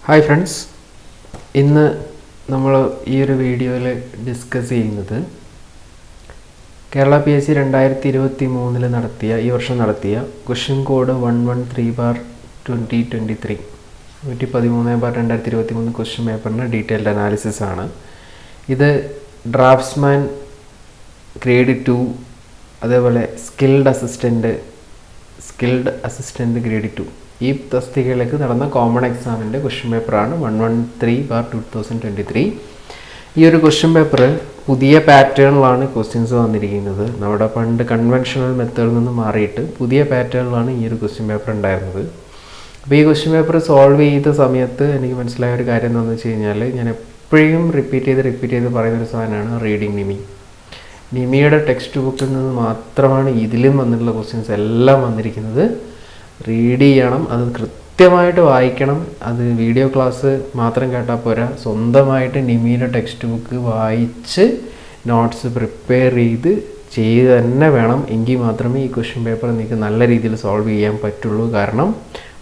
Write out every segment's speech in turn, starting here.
Hi friends, ഇന്ന് നമ്മൾ ഈ ഒരു വീഡിയോയിൽ ഡിസ്കസ് ചെയ്യുന്നത് കേരള PSC 2023 നടത്തിയ ഈ വർഷം നടത്തിയ ക്വസ്റ്റ്യൻ കോഡ് 113/2023 113/2023 ക്വസ്റ്റ്യൻ പേപ്പറിൻ്റെ ഡീറ്റെയിൽഡ് അനാലിസിസ് ആണ്. ഇത് ഡ്രാഫ്റ്റ്സ്മാൻ ഗ്രേഡ് 2, അതേപോലെ സ്കിൽഡ് അസിസ്റ്റൻറ്റ് ഗ്രേഡ് 2 ഈ തസ്തികയിലേക്ക് നടന്ന കോമൺ എക്സാമിൻ്റെ ക്വസ്റ്റ്യൻ പേപ്പറാണ് 113/2023. ഈ ഒരു ക്വസ്റ്റ്യൻ പേപ്പർ പുതിയ പാറ്റേണിലാണ് ക്വസ്റ്റ്യൻസ് വന്നിരിക്കുന്നത്. നമ്മുടെ പണ്ട് കൺവെൻഷണൽ മെത്തേഡിൽ നിന്ന് മാറിയിട്ട് പുതിയ പാറ്റേണിലാണ് ഈ ഒരു ക്വസ്റ്റ്യൻ പേപ്പർ ഉണ്ടായിരുന്നത്. അപ്പോൾ ഈ ക്വസ്റ്റ്യൻ പേപ്പർ സോൾവ് ചെയ്ത സമയത്ത് എനിക്ക് മനസ്സിലായ ഒരു കാര്യം എന്താണെന്ന് വെച്ച് കഴിഞ്ഞാൽ, ഞാൻ എപ്പോഴും റിപ്പീറ്റ് ചെയ്ത് പറയുന്നൊരു സാധനമാണ് റീഡിങ് നിമിയുടെ ടെക്സ്റ്റ് ബുക്കിൽ നിന്ന് മാത്രമാണ് ഇതിലും വന്നിട്ടുള്ള ക്വസ്റ്റ്യൻസ് എല്ലാം വന്നിരിക്കുന്നത്. റീഡ് ചെയ്യണം, അത് കൃത്യമായിട്ട് വായിക്കണം. അത് വീഡിയോ ക്ലാസ് മാത്രം കേട്ടാൽ പോരാ, സ്വന്തമായിട്ട് നിമിയുടെ ടെക്സ്റ്റ് ബുക്ക് വായിച്ച് നോട്ട്സ് പ്രിപ്പയർ ചെയ്ത് തന്നെ വേണം. എങ്കിൽ മാത്രമേ ഈ ക്വസ്റ്റ്യൻ പേപ്പർ നിങ്ങൾക്ക് നല്ല രീതിയിൽ സോൾവ് ചെയ്യാൻ പറ്റുള്ളൂ. കാരണം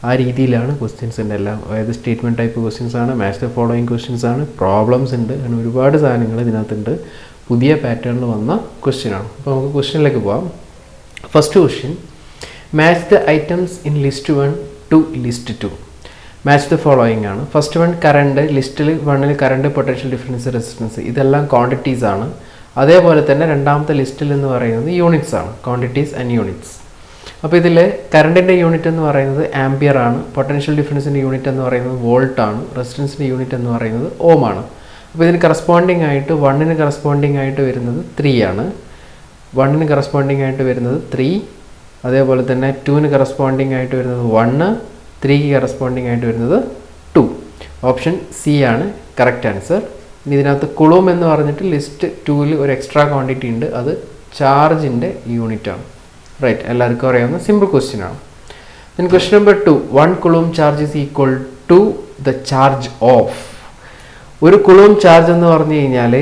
ആ രീതിയിലാണ് ക്വസ്റ്റ്യൻസിൻ്റെ എല്ലാം, അതായത് സ്റ്റേറ്റ്മെൻറ്റ് ടൈപ്പ് ക്വസ്റ്റ്യൻസ് ആണ്, മാച്ച് ദ ഫോളോയിങ് ക്വസ്റ്റ്യൻസ് ആണ്, പ്രോബ്ലംസ് ഉണ്ട്, അങ്ങനെ ഒരുപാട് സാധനങ്ങൾ ഇതിനകത്തുണ്ട്. പുതിയ പാറ്റേണിൽ വന്ന ക്വസ്റ്റ്യനാണ്. അപ്പോൾ നമുക്ക് ക്വസ്റ്റ്യനിലേക്ക് പോകാം. First question, match the items in list 1 to list 2. match the following ആണ്. ഫസ്റ്റ് വൺ കറണ്ട്, ലിസ്റ്റിൽ 1 കറണ്ട്, പൊട്ടൻഷ്യൽ ഡിഫറൻസ്, റെസിസ്റ്റൻസ്, ഇതെല്ലാം ക്വാണ്ടിറ്റീസ് ആണ്. അതേപോലെ തന്നെ രണ്ടാമത്തെ ലിസ്റ്റിൽ എന്ന് പറയുന്നത് യൂണിറ്റ്സ് ആണ്, ക്വാണ്ടിറ്റീസ് ആൻഡ് യൂണിറ്റ്സ്. അപ്പോൾ ഇതിൽ കറണ്ടിൻ്റെ യൂണിറ്റ് എന്ന് പറയുന്നത് ആംപിയർ ആണ്, പൊട്ടൻഷ്യൽ ഡിഫറൻസിൻ്റെ യൂണിറ്റ് എന്ന് പറയുന്നത് വോൾട്ട് ആണ്, റെസിസ്റ്റൻസിൻ്റെ യൂണിറ്റ് എന്ന് പറയുന്നത് ഓം ആണ്. അപ്പോൾ ഇതിന് കറസ്പോണ്ടിങ് ആയിട്ട് 1 കറസ്പോണ്ടിങ് ആയിട്ട് വരുന്നത് 3 ആണ്. 1 കറസ്പോണ്ടിങ് ആയിട്ട് വരുന്നത് 3, അതേപോലെ തന്നെ 2 കറസ്പോണ്ടിങ് ആയിട്ട് വരുന്നത് 1, 3 കറസ്പോണ്ടിങ് ആയിട്ട് വരുന്നത് 2. ഓപ്ഷൻ സി ആണ് കറക്റ്റ് ആൻസർ. ഇനി ഇതിനകത്ത് കുളൂം എന്ന് പറഞ്ഞിട്ട് ലിസ്റ്റ് 2-ൽ ഒരു എക്സ്ട്രാ ക്വാണ്ടിറ്റി ഉണ്ട്, അത് ചാർജിൻ്റെ യൂണിറ്റ് ആണ്. റൈറ്റ്, എല്ലാവർക്കും അറിയാവുന്ന സിമ്പിൾ ക്വസ്റ്റ്യൻ ആണ്. Then question number 2, 1 coulomb charge is equal to the charge of. ഒരു കുളൂം ചാർജ് എന്ന് പറഞ്ഞു കഴിഞ്ഞാൽ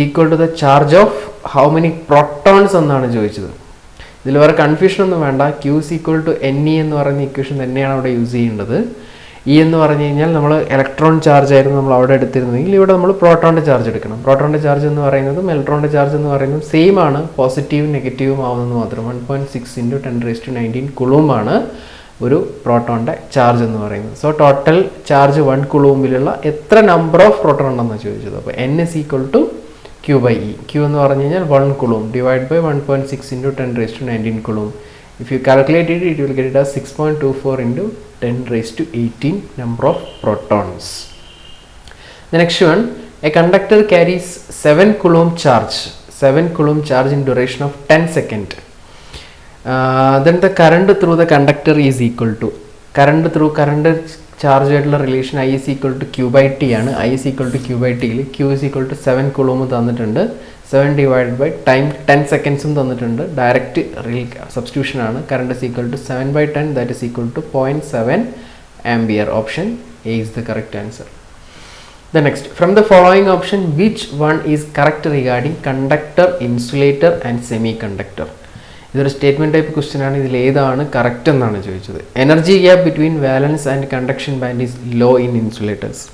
equal to the charge of how many protons എന്നാണ് ചോദിച്ചത്. ഇതിൽ വേറെ കൺഫ്യൂഷൻ ഒന്നും വേണ്ട. Q is equal to NE എന്ന് പറയുന്ന ഇക്വേഷൻ തന്നെയാണ് അവിടെ യൂസ് ചെയ്യേണ്ടത്. E എന്ന് പറഞ്ഞു കഴിഞ്ഞാൽ നമ്മൾ ഇലക്ട്രോൺ ചാർജ് ആയിരുന്നു നമ്മൾ അവിടെ എടുത്തിരുന്നെങ്കിൽ, ഇവിടെ നമ്മൾ പ്രോട്ടോണിൻ്റെ ചാർജ് എടുക്കണം. പ്രോട്ടോണിൻ്റെ ചാർജ് എന്ന് പറയുന്നതും ഇലക്ട്രോണിൻ്റെ ചാർജ് എന്ന് പറയുന്നതും സെയിം ആണ്, പോസിറ്റീവും നെഗറ്റീവും ആവുന്നത് മാത്രം. 1.6 × 10⁻⁹ കുളൂമാണ് ഒരു പ്രോട്ടോണിൻ്റെ ചാർജ് എന്ന് പറയുന്നത്. സോ ടോട്ടൽ ചാർജ് 1 കുളൂമ്പിലുള്ള എത്ര നമ്പർ ഓഫ് പ്രോട്ടോൺ ഉണ്ടെന്നാണ് ചോദിച്ചത്. അപ്പോൾ N is equal to Q/E. Q എന്ന് പറഞ്ഞു കഴിഞ്ഞാൽ 1 coulomb divide by 1.6 × 10⁻⁹ coulomb. If you calculate it, it will get it as 6.24 × 10⁻18 number of protons. The next one, a conductor carries 7 coulomb charge in duration of 10 seconds. Then the current through the conductor is equal to, current charge ആയിട്ടുള്ള relation I is equal to Q/T ആണ്. I is equal to Q/T-യിൽ Q is equal to 7 കുളൂം തന്നിട്ടുണ്ട്, 7 divide by time 10 സെക്കൻഡ്സും തന്നിട്ടുണ്ട്. Direct substitution ആണ്. Current is equal to 7/10, that is equal to 0.7 ampere. Option A is the correct answer. The next, from the following option, which one is correct regarding conductor, insulator and semiconductor? ഇതൊരു statement type question ആണ്. ഇതിൽ ഏതാണ് correct എന്നാണ് ചോദിച്ചത്. Energy gap between valence and conduction band is low in insulators.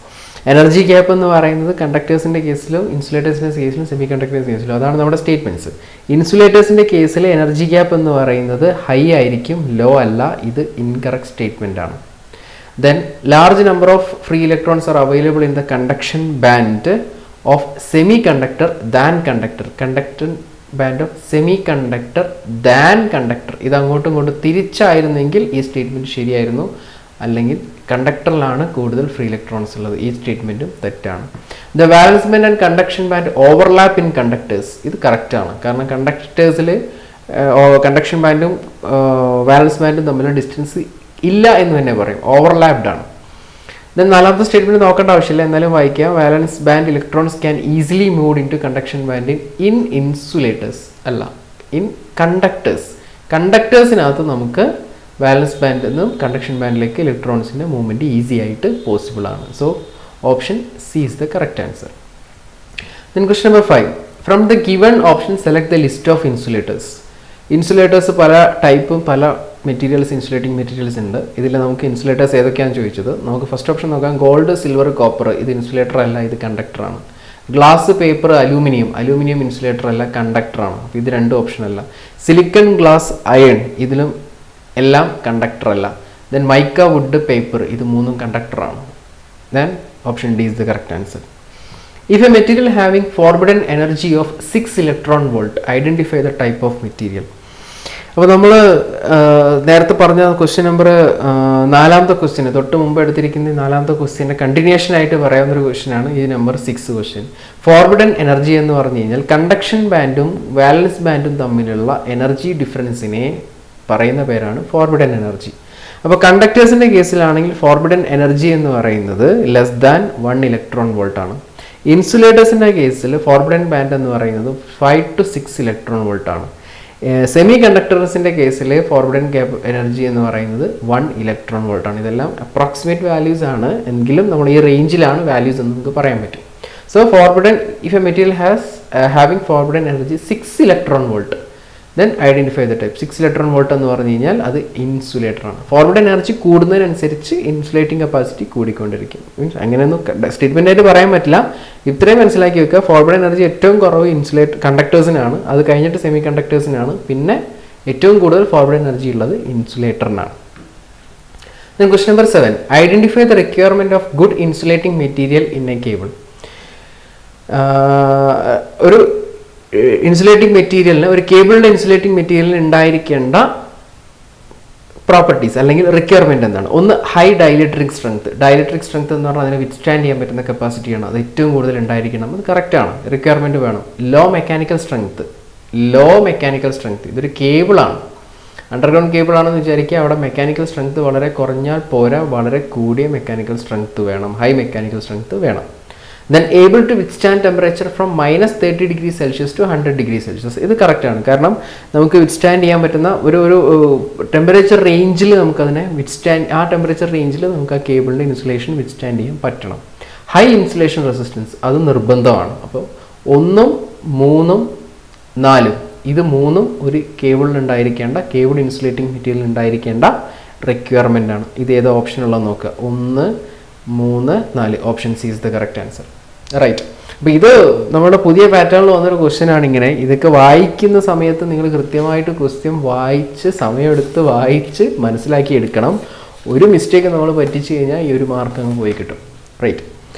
Energy gap എന്ന് പറയുന്നത് കണ്ടക്ടേഴ്സിൻ്റെ കേസിലും ഇൻസുലേറ്റേഴ്സിൻ്റെ കേസിലും സെമി കണ്ടക്ടേഴ്സിൻ്റെ കേസിലും, അതാണ് നമ്മുടെ സ്റ്റേറ്റ്മെൻറ്റ്സ്. ഇൻസുലേറ്റേഴ്സിൻ്റെ കേസിൽ എനർജി ഗ്യാപ്പ് എന്ന് പറയുന്നത് ഹൈ ആയിരിക്കും, ലോ അല്ല. ഇത് ഇൻകറക്റ്റ് സ്റ്റേറ്റ്മെൻ്റ് ആണ്. Then large number of free electrons are available in the conduction band of semi conductor than conductor. Conductor band of semi conductor than conductor, ഇത് അങ്ങോട്ടും ഇങ്ങോട്ടും തിരിച്ചായിരുന്നെങ്കിൽ ഈ സ്റ്റേറ്റ്മെൻറ്റ് ശരിയായിരുന്നു. അല്ലെങ്കിൽ കണ്ടക്ടറിലാണ് കൂടുതൽ ഫ്രീ ഇലക്ട്രോൺസ് ഉള്ളത്, ഈ സ്റ്റേറ്റ്മെൻറ്റും തെറ്റാണ്. The വാലൻസ് band and conduction band overlap in conductors, ഇത് കറക്റ്റാണ്. കാരണം കണ്ടക്ടേഴ്സിൽ കണ്ടക്ഷൻ ബാൻഡും വാലൻസ് ബാൻഡും തമ്മിലുള്ള ഡിസ്റ്റൻസ് ഇല്ല എന്ന് തന്നെ പറയും, ഓവർലാപ്ഡ് ആണ്. ദെൻ നാലാമത്തെ സ്റ്റേറ്റ്മെൻറ്റ് നോക്കേണ്ട ആവശ്യമില്ല, എന്നാലും വായിക്കാം. Valence band electrons can easily move into conduction band in insulators അല്ല, ഇൻ കണ്ടക്ടേഴ്സ്. കണ്ടക്ടേഴ്സിനകത്ത് നമുക്ക് വാലൻസ് ബാൻഡിൽ നിന്നും കണ്ടക്ഷൻ ബാൻഡിലേക്ക് ഇലക്ട്രോൺസിൻ്റെ മൂവ്മെൻറ്റ് ഈസി ആയിട്ട് പോസിബിൾ ആണ്. So option C is the correct answer. Then question number 5, from the given option select the list of insulators. Insulators പല ടൈപ്പും പല മെറ്റീരിയൽസ് ഇൻസുലേറ്റിംഗ് മെറ്റീരിയൽസ് ഉണ്ട്. ഇതിൽ നമുക്ക് ഇൻസുലേറ്റേഴ്സ് ഏതൊക്കെയാണെന്ന് ചോദിച്ചത്. നമുക്ക് ഫസ്റ്റ് ഓപ്ഷൻ നോക്കാം. Gold, silver, copper. ഇത് ഇൻസുലേറ്റർ അല്ല, ഇത് കണ്ടക്ടറാണ്. ഗ്ലാസ്, പേപ്പർ, അലൂമിനിയം ഇൻസുലേറ്റർ അല്ല, കണ്ടക്ടറാണ്. അപ്പോൾ ഇത് രണ്ട് ഓപ്ഷൻ അല്ല. സിലിക്കൺ, ഗ്ലാസ്, അയൺ ഇതിലും എല്ലാം കണ്ടക്ടർ അല്ല. ദെൻ മൈക്ക, വുഡ്, പേപ്പർ ഇത് മൂന്നും കണ്ടക്ടറാണ്. Then option D is the correct answer. If a material having forbidden energy of 6 electron volt, identify the type of material. അപ്പോൾ നമ്മൾ നേരത്തെ പറഞ്ഞ ക്വസ്റ്റ്യൻ നമ്പർ 4ാമത്തെ ക്വസ്റ്റ്യൻ, തൊട്ട് മുമ്പ് എടുത്തിരിക്കുന്ന 4ാമത്തെ ക്വസ്റ്റ്യൻ്റെ കണ്ടിന്യൂഷൻ ആയിട്ട് പറയാവുന്നൊരു ക്വസ്റ്റ്യനാണ് ഈ നമ്പർ 6 ക്വസ്റ്റ്യൻ. ഫോർബിഡൻ എനർജി എന്ന് പറഞ്ഞു കഴിഞ്ഞാൽ കണ്ടക്ഷൻ ബാൻഡും വാലൻസ് ബാൻഡും തമ്മിലുള്ള എനർജി ഡിഫറൻസിനെ പറയുന്ന പേരാണ് ഫോർബിഡൻ എനർജി. അപ്പോൾ കണ്ടക്ടേഴ്സിൻ്റെ കേസിലാണെങ്കിൽ ഫോർബിഡൻ എനർജി എന്ന് പറയുന്നത് ലെസ് ദാൻ 1 ഇലക്ട്രോൺ വോൾട്ട് ആണ്. ഇൻസുലേറ്റേഴ്സിൻ്റെ കേസിൽ ഫോർബിഡൻ ബാൻഡ് എന്ന് പറയുന്നത് 5 to 6 ഇലക്ട്രോൺ വോൾട്ട് ആണ്. സെമി കണ്ടക്ടേഴ്സിൻ്റെ കേസിൽ ഫോർബിഡൻ എനർജി എന്ന് പറയുന്നത് 1 ഇലക്ട്രോൺ വോൾട്ട് ആണ്. ഇതെല്ലാം അപ്രോക്സിമേറ്റ് വാല്യൂസ് ആണ്, എങ്കിലും നമ്മൾ ഈ റേഞ്ചിലാണ് വാല്യൂസ് എന്ന് നമുക്ക് പറയാൻ പറ്റും. So forbidden, if A material having forbidden energy 6 electron volt, then identify the type. 6 electron volt എന്ന് പറഞ്ഞു കഴിഞ്ഞാൽ അത് ഇൻസുലേറ്ററാണ്. ഫോർബിഡൻ എനർജി കൂടുന്നതിനനുസരിച്ച് ഇൻസുലേറ്റിംഗ് കപ്പാസിറ്റി കൂടിക്കൊണ്ടിരിക്കും. മീൻസ് അങ്ങനെയൊന്നും സ്റ്റേറ്റ്മെൻ്റ് ആയിട്ട് പറയാൻ പറ്റില്ല. ഇത്രയും മനസ്സിലാക്കി വെക്കുക. ഫോർബിഡൻ എനർജി ഏറ്റവും കുറവ് കണ്ടക്ടേഴ്സിനാണ്, അത് കഴിഞ്ഞിട്ട് സെമി കണ്ടക്ടേഴ്സിനാണ്, പിന്നെ ഏറ്റവും കൂടുതൽ ഫോർബിഡൻ എനർജി ഉള്ളത് ഇൻസുലേറ്ററിനാണ്. Then question number 7, identify the requirement of good insulating material in a cable. ഒരു ഇൻസുലേറ്റിംഗ് മെറ്റീരിയലിന്, ഒരു കേബിളിൻ്റെ ഇൻസുലേറ്റിംഗ് മെറ്റീരിയലിന് ഉണ്ടായിരിക്കേണ്ട പ്രോപ്പർട്ടീസ് അല്ലെങ്കിൽ റിക്വയർമെൻറ്റ് എന്താണ്? ഒന്ന്, high dielectric strength. Dielectric strength എന്ന് പറഞ്ഞാൽ അതിനെ വിത്ത്സ്റ്റാൻഡ് ചെയ്യാൻ പറ്റുന്ന കപ്പാസിറ്റിയാണ്, അത് ഏറ്റവും കൂടുതൽ ഉണ്ടായിരിക്കണം, അത് കറക്റ്റാണ്, റിക്വയർമെൻറ്റ് വേണം. ലോ മെക്കാനിക്കൽ സ്ട്രെങ്ത്, ഇതൊരു കേബിളാണ്, അണ്ടർഗ്രൗണ്ട് കേബിൾ ആണെന്ന് വിചാരിക്കുക. അവിടെ മെക്കാനിക്കൽ സ്ട്രെങ്ത് വളരെ കുറഞ്ഞാൽ പോരാ, വളരെ കൂടിയ മെക്കാനിക്കൽ സ്ട്രെങ്ത് വേണം, ഹൈ മെക്കാനിക്കൽ സ്ട്രെങ്ത് വേണം. Then able to withstand temperature from -30 degrees Celsius to 100 degrees Celsius. ഇത് കറക്റ്റാണ്. കാരണം നമുക്ക് വിത്ത്സ്റ്റാൻഡ് ചെയ്യാൻ പറ്റുന്ന ഒരു ടെമ്പറേച്ചർ റേഞ്ചിൽ നമുക്കതിനെ ആ ടെമ്പറേച്ചർ റേഞ്ചിൽ നമുക്ക് ആ കേബിളിൻ്റെ ഇൻസുലേഷൻ വിത്ത്സ്റ്റാൻഡ് ചെയ്യാൻ പറ്റണം. ഹൈ ഇൻസുലേഷൻ റെസിസ്റ്റൻസ് അത് നിർബന്ധമാണ്. അപ്പോൾ 1, 3, 4 ഇത് മൂന്നും ഒരു കേബിളിൽ ഉണ്ടായിരിക്കേണ്ട, കേബിൾ ഇൻസുലേറ്റിംഗ് മെറ്റീരിയൽ ഉണ്ടായിരിക്കേണ്ട റിക്വയർമെൻ്റ് ആണ്. ഇത് ഏത് ഓപ്ഷനുള്ളത് നോക്കുക. 1, 3, 4 option C is the correct answer. Right. അപ്പോൾ ഇത് നമ്മുടെ പുതിയ പാറ്റേണിൽ വന്നൊരു ക്വസ്റ്റ്യൻ ആണ്. ഇങ്ങനെ ഇതൊക്കെ വായിക്കുന്ന സമയത്ത് നിങ്ങൾ കൃത്യമായിട്ട് ക്വസ്റ്റ്യൻ വായിച്ച് സമയമെടുത്ത് വായിച്ച് മനസ്സിലാക്കി എടുക്കണം. ഒരു മിസ്റ്റേക്ക് നമ്മൾ പറ്റിച്ചു കഴിഞ്ഞാൽ ഈ ഒരു മാർക്ക് അങ്ങ് പോയി കിട്ടും. Right.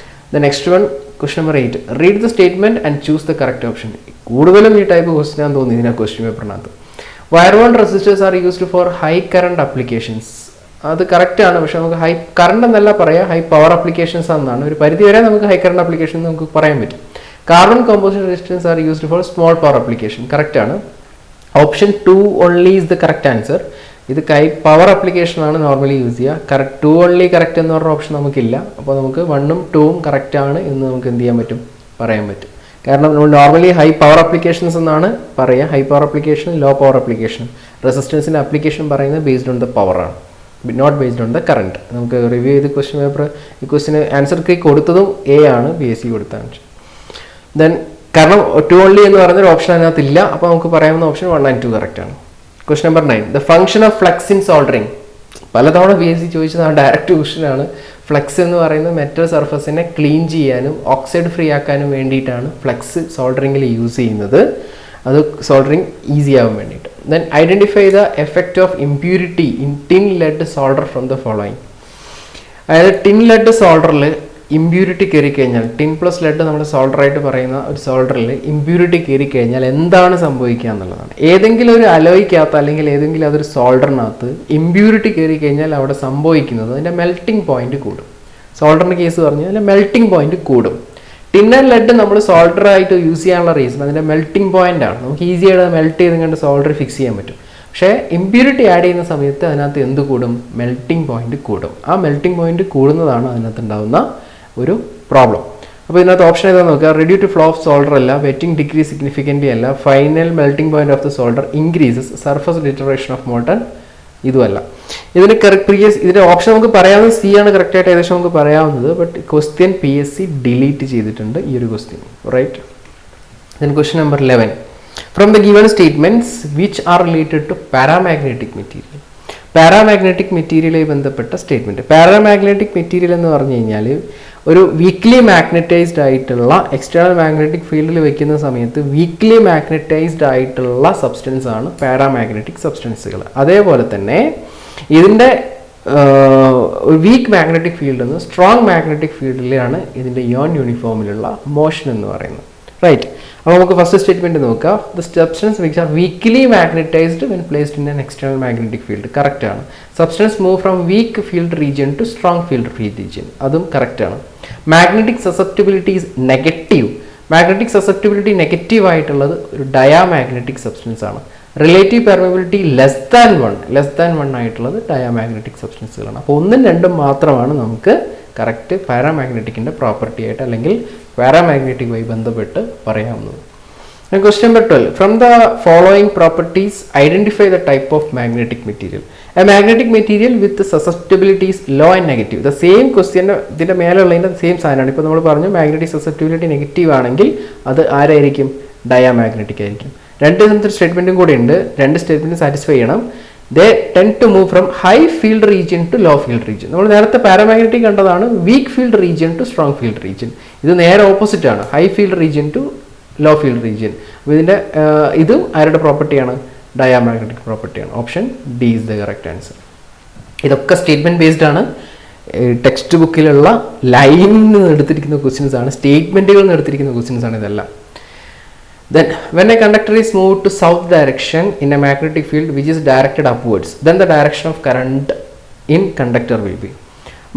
The next one, question number 8, read the statement and choose the correct option. കൂടുതലും ഈ ടൈപ്പ് ക്വസ്റ്റ്യൻ ആണെന്ന് തോന്നി ഇതിനാ ക്വസ്റ്റ്യൻ പേപ്പറിനകത്ത്. Wire bond resistors are used for high current applications. അത് കറക്റ്റാണ്, പക്ഷെ നമുക്ക് ഹൈ കറണ്ട് എന്നല്ല പറയാം, ഹൈ പവർ ആപ്ലിക്കേഷൻസ് എന്നാണ്. ഒരു പരിധി വരെ നമുക്ക് ഹൈ കറണ്ട് ആപ്ലിക്കേഷൻ നമുക്ക് പറയാൻ പറ്റും. Carbon composite resistance are used for small power application. കറക്റ്റാണ്. Option 2 only is the correct answer. ഇത് പവർ ആപ്ലിക്കേഷൻ ആണ് നോർമലി യൂസ് ചെയ്യുക. 2 ഓൺലി കറക്റ്റ് എന്ന് പറഞ്ഞ ഓപ്ഷൻ നമുക്കില്ല. അപ്പോൾ നമുക്ക് 1ഉം 2ഉം കറക്റ്റ് ആണ് എന്ന് നമുക്ക് എന്ത് ചെയ്യാൻ പറ്റും, പറയാൻ പറ്റും. കാരണം നമ്മൾ നോർമലി ഹൈ പവർ ആപ്ലിക്കേഷൻസ് എന്നാണ് പറയുക. High power application, low power application. റെസിസ്റ്റൻസിൻ്റെ ആപ്ലിക്കേഷൻ പറയുന്നത് ബേസ്ഡ് ഓൺ ദ പവർ ആണ്, not based on the current. നമുക്ക് റിവ്യൂ ചെയ്ത് ക്വസ്റ്റ്യൻ പേപ്പർ ഈ ക്വസ്റ്റിന് ആൻസർ കീ കൊടുത്തതും എ ആണ്, BSc കൊടുത്ത ആൻസർ. ദെൻ കാരണം 2 ഓൺലി എന്ന് പറയുന്നൊരു ഓപ്ഷൻ അതിനകത്ത് ഇല്ല. അപ്പോൾ നമുക്ക് പറയാവുന്ന ഓപ്ഷൻ 1 and 2 കറക്റ്റ് ആണ്. Question number 9, the function of flux in soldering. പലതവണ BSc ചോദിച്ചതാണ്, ഡയറക്റ്റ് ക്വസ്റ്റ്യൻ ആണ്. ഫ്ലക്സ് എന്ന് പറയുന്നത് മെറ്റൽ സർഫസിനെ ക്ലീൻ ചെയ്യാനും ഓക്സൈഡ് ഫ്രീ ആക്കാനും വേണ്ടിയിട്ടാണ് ഫ്ലക്സ് സോൾഡറിങ്ങിൽ യൂസ് ചെയ്യുന്നത്. അത് സോൾഡറിങ് ഈസി ആവാൻ വേണ്ടിയിട്ട്. Then identify the effect of impurity in tin lead solder from the following. അതായത് ടിൻ ലെഡ് സോൾഡറിൽ ഇമ്പ്യൂരിറ്റി കയറി കഴിഞ്ഞാൽ, ടിൻ പ്ലസ് ലെഡ് നമ്മൾ സോൾഡറായിട്ട് പറയുന്ന ഒരു സോൾഡറിൽ ഇമ്പ്യൂരിറ്റി കയറി കഴിഞ്ഞാൽ എന്താണ് സംഭവിക്കുക എന്നുള്ളതാണ്. ഏതെങ്കിലും ഒരു അലോയ്ക്കകത്ത് അല്ലെങ്കിൽ ഏതെങ്കിലും അതൊരു സോൾഡറിനകത്ത് ഇമ്പ്യൂരിറ്റി കയറി കഴിഞ്ഞാൽ അവിടെ സംഭവിക്കുന്നത് അതിൻ്റെ മെൽറ്റിംഗ് പോയിന്റ് കൂടും. സോൾഡറിൻ്റെ കേസ് പറഞ്ഞാൽ അതിൻ്റെ മെൽറ്റിംഗ് പോയിന്റ് കൂടും. ടിൻ ആൻഡ് ലെഡ് നമ്മൾ സോൾഡറായിട്ട് യൂസ് ചെയ്യാനുള്ള റീസൺ അതിൻ്റെ മെൽറ്റിംഗ് പോയിന്റ് ആണ്. നമുക്ക് ഈസി ആയിട്ട് മെൽറ്റ് ചെയ്ത് കണ്ട് സോൾഡർ ഫിക്സ് ചെയ്യാൻ പറ്റും. പക്ഷേ ഇമ്പ്യൂരിറ്റി ആഡ് ചെയ്യുന്ന സമയത്ത് അതിനകത്ത് എന്ത് കൂടും, മെൽറ്റിംഗ് പോയിന്റ് കൂടും. ആ മെൽറ്റിംഗ് പോയിന്റ് കൂടുന്നതാണ് അതിനകത്ത് ഉണ്ടാകുന്ന ഒരു പ്രോബ്ലം. അപ്പോൾ ഇതിനകത്ത് ഓപ്ഷൻ ഏതാ നോക്കുക. Reduce to flow of solder അല്ല, വെറ്റിംഗ് ഡിക്രീസ് സിഗ്നിഫിക്കൻ്റ്ലി അല്ല, final melting point of the solder increases, surface deterioration of molten ഇതുമല്ല. ഇതിന്റെ ഓപ്ഷൻ നമുക്ക് പറയാവുന്നത് സി ആണ് കറക്റ്റായിട്ട് ഏകദേശം നമുക്ക് പറയാവുന്നത്. ബട്ട് ക്വസ്റ്റ്യൻ PSc ഡിലീറ്റ് ചെയ്തിട്ടുണ്ട് ഈ ഒരു question. Right. Then question number 11, from the given statements which are related to paramagnetic material. Paramagnetic മെറ്റീരിയലുമായി ബന്ധപ്പെട്ട സ്റ്റേറ്റ്മെൻറ്റ്. പാരാമാഗ്നറ്റിക് മെറ്റീരിയൽ എന്ന് പറഞ്ഞു കഴിഞ്ഞാൽ ഒരു വീക്ക്ലി മാഗ്നറ്റൈസ്ഡ് ആയിട്ടുള്ള എക്സ്റ്റേണൽ മാഗ്നറ്റിക് ഫീൽഡിൽ വെക്കുന്ന സമയത്ത് വീക്ക്ലി മാഗ്നറ്റൈസ്ഡ് ആയിട്ടുള്ള സബ്സ്റ്റൻസ് ആണ് പാരാമാഗ്നറ്റിക് സബ്സ്റ്റൻസുകൾ. അതേപോലെ തന്നെ ഇതിൻ്റെ ഒരു വീക്ക് മാഗ്നറ്റിക് ഫീൽഡിൽ നിന്ന് സ്ട്രോങ് മാഗ്നറ്റിക് ഫീൽഡിലാണ് ഇതിൻ്റെ യോൺ യൂണിഫോമിലുള്ള മോഷൻ എന്ന് പറയുന്നത്. റൈറ്റ്. അപ്പോൾ നമുക്ക് ഫസ്റ്റ് സ്റ്റേറ്റ്മെൻറ്റ് നോക്കാം. The substance which are weakly magnetised when placed in an external magnetic field. Correct ആണ്. Substance move from weak field region to strong field region. അതും കറക്റ്റ് ആണ്. Magnetic susceptibility is negative. Magnetic susceptibility negative ആയിട്ടുള്ളത് ഒരു diamagnetic substance ആണ്. Relative permeability less than one ആയിട്ടുള്ളത് diamagnetic സബ്സ്റ്റൻസുകളാണ്. അപ്പോൾ ഒന്നും രണ്ടും മാത്രമാണ് നമുക്ക് കറക്റ്റ് പാരാമാഗ്നറ്റിക്കിൻ്റെ പ്രോപ്പർട്ടി ആയിട്ട് അല്ലെങ്കിൽ പാരാമാഗ്നറ്റിക്കുമായി ബന്ധപ്പെട്ട് പറയാവുന്നത്. Question number 12. From the following properties identify the type of magnetic material. A magnetic material with susceptibilities low and negative. The same question ഇതിൻ്റെ മേലുള്ളതിൻ്റെ സെയിം സാധനമാണ്. ഇപ്പോൾ നമ്മൾ പറഞ്ഞു മാഗ്നറ്റിക് സസെപ്റ്റിബിലിറ്റി നെഗറ്റീവ് ആണെങ്കിൽ അത് ആരായിരിക്കും? ഡയാമാഗ്നറ്റിക് ആയിരിക്കും. രണ്ട് സ്റ്റേറ്റ്മെൻറ്റും കൂടെ ഉണ്ട്. രണ്ട് സ്റ്റേറ്റ്മെൻറ്റും സാറ്റിസ്ഫൈ ചെയ്യണം. They tend to move from high field region to low field region. നമ്മൾ നേരത്തെ പാരാമാഗ്നറ്റിക് കണ്ടതാണ് weak field region to strong field region. ഇത് നേരെ ഓപ്പോസിറ്റ് ആണ്, high field region to low field region. അപ്പോൾ ഇതിൻ്റെ ഇതും ആരുടെ പ്രോപ്പർട്ടിയാണ്? ഡയാമാഗ്നറ്റിക് പ്രോപ്പർട്ടിയാണ്. Option D is the correct answer. ഇതൊക്കെ സ്റ്റേറ്റ്മെൻറ്റ് ബേസ്ഡ് ആണ്. ടെക്സ്റ്റ് ബുക്കിലുള്ള ലൈനിൽ നിന്ന് എടുത്തിരിക്കുന്ന ക്വസ്റ്റ്യൻസ് ആണ്, സ്റ്റേറ്റ്മെൻറ്റുകളിൽ നിന്ന് എടുത്തിരിക്കുന്ന ക്വസ്റ്റ്യൻസ് ആണ് ഇതെല്ലാം. Then when a conductor is moved to south direction in a magnetic field which is directed upwards, then the direction of current in conductor will be.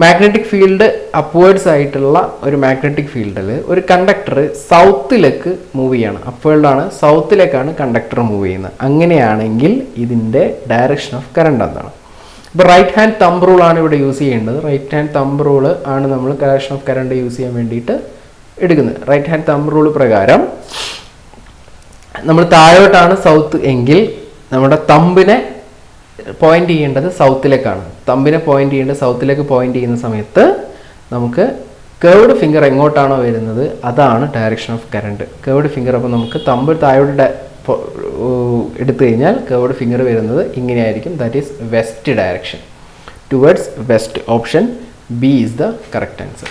Magnetic field upwards ആയിട്ടുള്ള ഒരു magnetic ഫീൽഡിൽ ഒരു conductor സൗത്തിലേക്ക് move ചെയ്യണം. അപ്വേർഡാണ്, സൗത്തിലേക്കാണ് conductor move ചെയ്യുന്നത്. അങ്ങനെയാണെങ്കിൽ ഇതിൻ്റെ direction of current എന്താണ്? ഇപ്പോൾ റൈറ്റ് ഹാൻഡ് തമ്പ് റൂൾ ആണ് ഇവിടെ യൂസ് ചെയ്യേണ്ടത്. റൈറ്റ് ഹാൻഡ് തമ്പ് റൂൾ ആണ് നമ്മൾ ഡയറക്ഷൻ ഓഫ് കറണ്ട് യൂസ് ചെയ്യാൻ വേണ്ടിയിട്ട് എടുക്കുന്നത്. റൈറ്റ് ഹാൻഡ് തമ്പ് റൂൾ പ്രകാരം നമ്മൾ താഴോട്ടാണ് സൗത്ത് എങ്കിൽ നമ്മുടെ തമ്പിനെ പോയിന്റ് ചെയ്യേണ്ടത് സൗത്തിലേക്കാണ്. തമ്പിനെ പോയിന്റ് ചെയ്യേണ്ടത് സൗത്തിലേക്ക് പോയിന്റ് ചെയ്യുന്ന സമയത്ത് നമുക്ക് കേർവ്ഡ് ഫിംഗർ എങ്ങോട്ടാണോ വരുന്നത് അതാണ് direction of current. Curved finger, അപ്പോൾ നമുക്ക് തമ്പ് താഴോട്ട് എടുത്തു കഴിഞ്ഞാൽ കേർവ്ഡ് ഫിംഗർ വരുന്നത് ഇങ്ങനെയായിരിക്കും. That is west direction, towards west. Option B is the correct answer.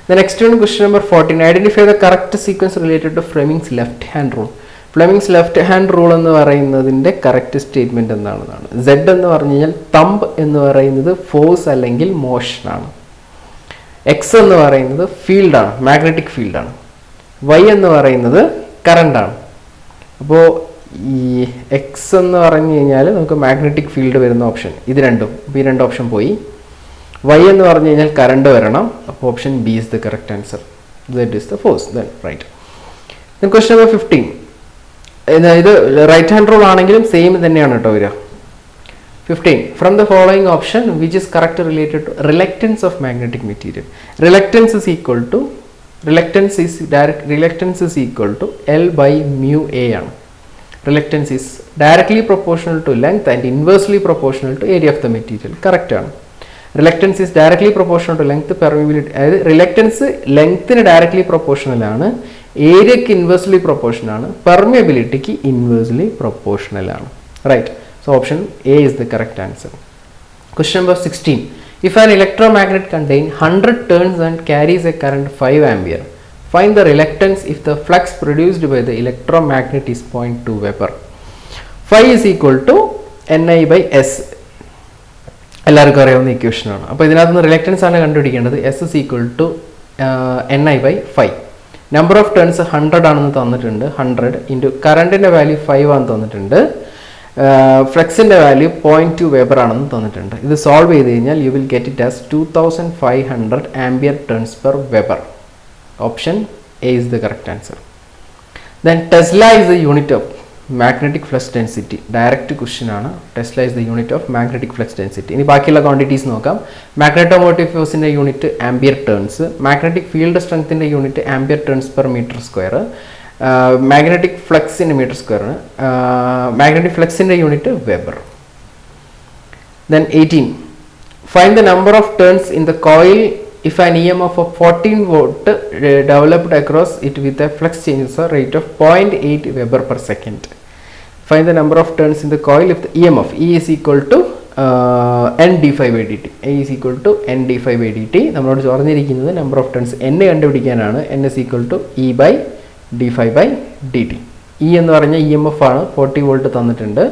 The next one, question number 14. Identify the correct sequence related to Fleming's left hand rule. Fleming's left hand rule എന്ന് പറയുന്നതിൻ്റെ correct statement എന്താണെന്നാണ്. Z എന്ന് പറഞ്ഞു കഴിഞ്ഞാൽ thumb എന്ന് പറയുന്നത് force അല്ലെങ്കിൽ മോഷനാണ്. X എന്ന് പറയുന്നത് ഫീൽഡാണ്, മാഗ്നറ്റിക് ഫീൽഡാണ്. വൈ എന്ന് പറയുന്നത് കറണ്ടാണ്. അപ്പോൾ ഈ എക്സ് എന്ന് പറഞ്ഞു കഴിഞ്ഞാൽ നമുക്ക് മാഗ്നറ്റിക് ഫീൽഡ് വരുന്ന ഓപ്ഷൻ ഇത് രണ്ടും. അപ്പോൾ ഈ രണ്ട് ഓപ്ഷൻ പോയി. വൈ എന്ന് പറഞ്ഞു കഴിഞ്ഞാൽ കറണ്ട് വരണം. അപ്പോൾ option B is the correct answer. Z is the force. Then right. Then question number 15. ഇത് റൈറ്റ് ഹാൻഡ് റൂൾ ആണെങ്കിലും സെയിം തന്നെയാണ് കേട്ടോ വരിക. 15. From the following option which is correct related to reluctance of magnetic material. Reluctance is equal to L by mu A ആണ്. Reluctance is directly proportional to length and inversely proportional to area of the material. Correct ആണ്. Reluctance is directly proportional to length, permeability. അതായത് reluctance ലെങ്ത്തിന് directly proportional ആണ്, ഏരിയക്ക് inversely proportion ആണ്, പെർമിയബിലിറ്റിക്ക് inversely proportional ആണ്. Right. So option A is the correct answer. Question number 16. If an electromagnet contain 100 turns and carries a current 5 ampere, find the reluctance if the flux produced by the electromagnet is 0.2 weber. Phi is equal to Ni by S. എല്ലാവർക്കും അറിയാവുന്ന ഇക്വേഷനാണ്. അപ്പോൾ ഇതിനകത്ത് നിന്ന് reluctance ആണ് കണ്ടുപിടിക്കേണ്ടത്. S is equal to Ni by 5. Number of turns 100 ആണെന്ന് തന്നിട്ടുണ്ട്. 100 into കറണ്ടിൻ്റെ value 5 ആണെന്ന് തന്നിട്ടുണ്ട്. ഫ്ലക്സിൻ്റെ വാല്യൂ 0.2 വെബർ ആണെന്ന് തന്നിട്ടുണ്ട്. ഇത് സോൾവ് ചെയ്ത് കഴിഞ്ഞാൽ you will get it as 2500 ampere turns per weber. Option A is the correct answer. Then tesla is the unit of magnetic flux density. Direct question ആണ്. Tesla is the unit of magnetic flux density. ഇനി ബാക്കിയുള്ള quantities നോക്കാം. Magnetomotive ഫോഴ്സിൻ്റെ unit ampere turns, magnetic field സ്ട്രെങ്ത്തിൻ്റെ unit ampere turns per metre square, magnetic ഫ്ലക്സിൻ്റെ metre square, magnetic ഫ്ലക്സിൻ്റെ unit weber. Then 18. Find the number of turns in the coil if an EMF of 14 volt developed across it with a flux changes a rate of 0.8 Weber per second. Find the number of turns in the coil if the EMF E is equal to n d5/dt. A is equal to n d5/dt. നമ്മളോട് പറഞ്ഞിരിക്കുന്നത് number of turns n കണ്ടുപിടിക്കാനാണ്. n is equal to e by d5/dt. E എന്ന് പറഞ്ഞ E M F ആണ്, 40 volt തന്നിട്ടുണ്ട്.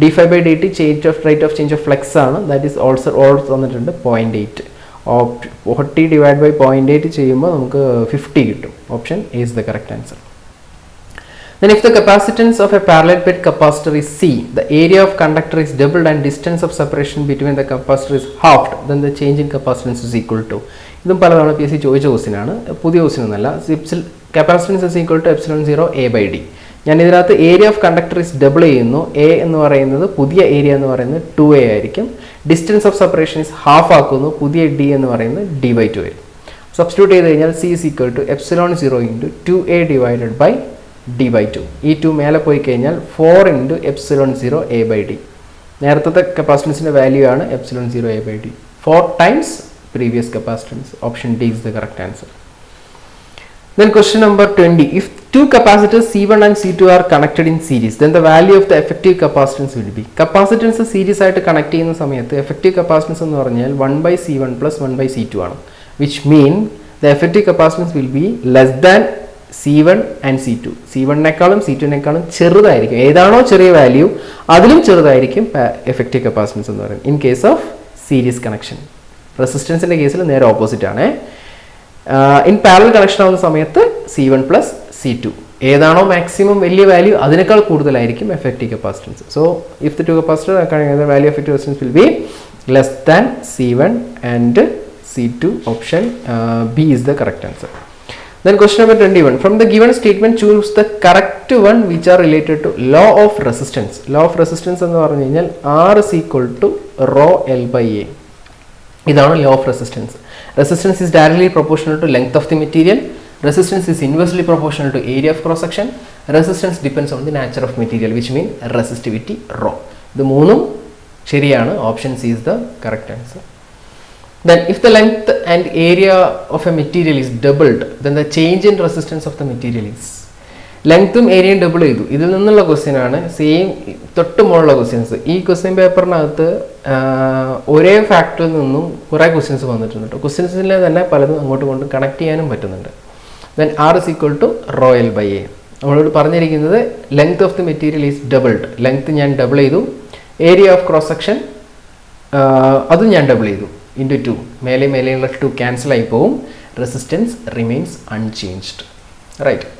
d5/dt rate of change of flux ആണ്, that is also തന്നിട്ടുണ്ട് 0.8. 40 divide by 0.8 ചെയ്യുമ്പോൾ നമുക്ക് 50 കിട്ടും. Option is the correct answer. Then if the capacitance of a parallel plate capacitor is C, the area of conductor is doubled and distance of separation between the capacitor is halved, then the change in capacitance is equal to. ഇതും പലതവണ P S C ചോദിച്ച question ആണ്, പുതിയ question ഒന്നല്ല. Capacitance is equal to epsilon 0 a/d. ഞാൻ ഇതിനകത്ത് area of conductor is double ചെയ്യുന്നു. A എന്ന് പറയുന്നത് പുതിയ ഏരിയ എന്ന് പറയുന്നത് 2a ആയിരിക്കും. Distance of separation is half ആക്കുന്നു. പുതിയ d എന്ന് പറയുന്നത് d/2 ആയിരിക്കും. സബ്സ്റ്റിറ്റ്യൂട്ട് ചെയ്ത് കഴിഞ്ഞാൽ c is equal to epsilon 0 into 2a divided by d/2. ഈ 2 മേലെ പോയി കഴിഞ്ഞാൽ 4 ഇൻറ്റു എപ്സിലോൺ 0 a/d. നേരത്തെ കപ്പാസിറ്റൻസിൻ്റെ വാല്യൂ ആണ് epsilon 0 a/d. 4 times previous capacitance. Option D is the correct answer. Then question number 20. If two capacitors C1 and C2 are connected in series, then the value of the effective capacitance will be. Capacitance series ആയിട്ട് connect ചെയ്യുന്ന സമയത്ത് effective capacitance എന്ന് പറഞ്ഞാൽ 1/C1 plus 1/C2 ആണ്. Which mean the effective capacitance will be less than C1 and C2. C1-നേക്കാളും C2-നേക്കാളും ചെറുതായിരിക്കും. ഏതാണോ ചെറിയ value അതിലും ചെറുതായിരിക്കും effective capacitance എന്ന് പറയുന്നത്. In case of series connection. റെസിസ്റ്റൻസിൻ്റെ കേസിൽ നേരെ ഓപ്പോസിറ്റ് ആണ്. ഇൻ പാരലൽ കണക്ഷൻ ആവുന്ന സമയത്ത് C1 പ്ലസ് C2 ഏതാണോ മാക്സിമം വലിയ വാല്യൂ അതിനേക്കാൾ കൂടുതലായിരിക്കും effective capacitance. So if the two capacitor value of effective resistance will be less than C1 and C2. Option B is the correct answer. Then question number 21. From the given statement choose the correct one which are related to law of resistance. Law of resistance എന്ന് പറഞ്ഞു കഴിഞ്ഞാൽ R is equal to rho L by A. ഇതാണ് law of resistance. Resistance is directly proportional to length of the material. Resistance is inversely proportional to area of cross section. Resistance depends on the nature of material, which means resistivity rho. ഇത് മൂന്നും ശരിയാണ്. Option C is the correct answer. Then if the length and area of a material is doubled, then the change in resistance of the material is. ലെങ്ത്തും ഏരിയയും double ചെയ്തു. ഇതിൽ നിന്നുള്ള question ആണ്. Same തൊട്ട് മുകളിലുള്ള ക്വസ്റ്റ്യൻസ്. ഈ ക്വസ്റ്റ്യൻ പേപ്പറിനകത്ത് ഒരേ ഫാക്ടറിൽ നിന്നും കുറേ ക്വസ്റ്റ്യൻസ് വന്നിട്ടുണ്ട് കേട്ടോ. ക്വസ്റ്റ്യൻസിൽ തന്നെ പലതും അങ്ങോട്ടും ഇങ്ങോട്ടും കണക്ട് ചെയ്യാനും പറ്റുന്നുണ്ട്. Then R is equal to rho L by A. നമ്മളോട് പറഞ്ഞിരിക്കുന്നത് length of the material is doubled. Length ഞാൻ ഡബിൾ ചെയ്തു. ഏരിയ ഓഫ് ക്രോസ് സെക്ഷൻ അതും ഞാൻ ഡബിൾ ചെയ്തു ഇൻറ്റു 2. മേലെയുള്ള 2 ക്യാൻസൽ ആയി പോവും. Resistance remains unchanged. Right.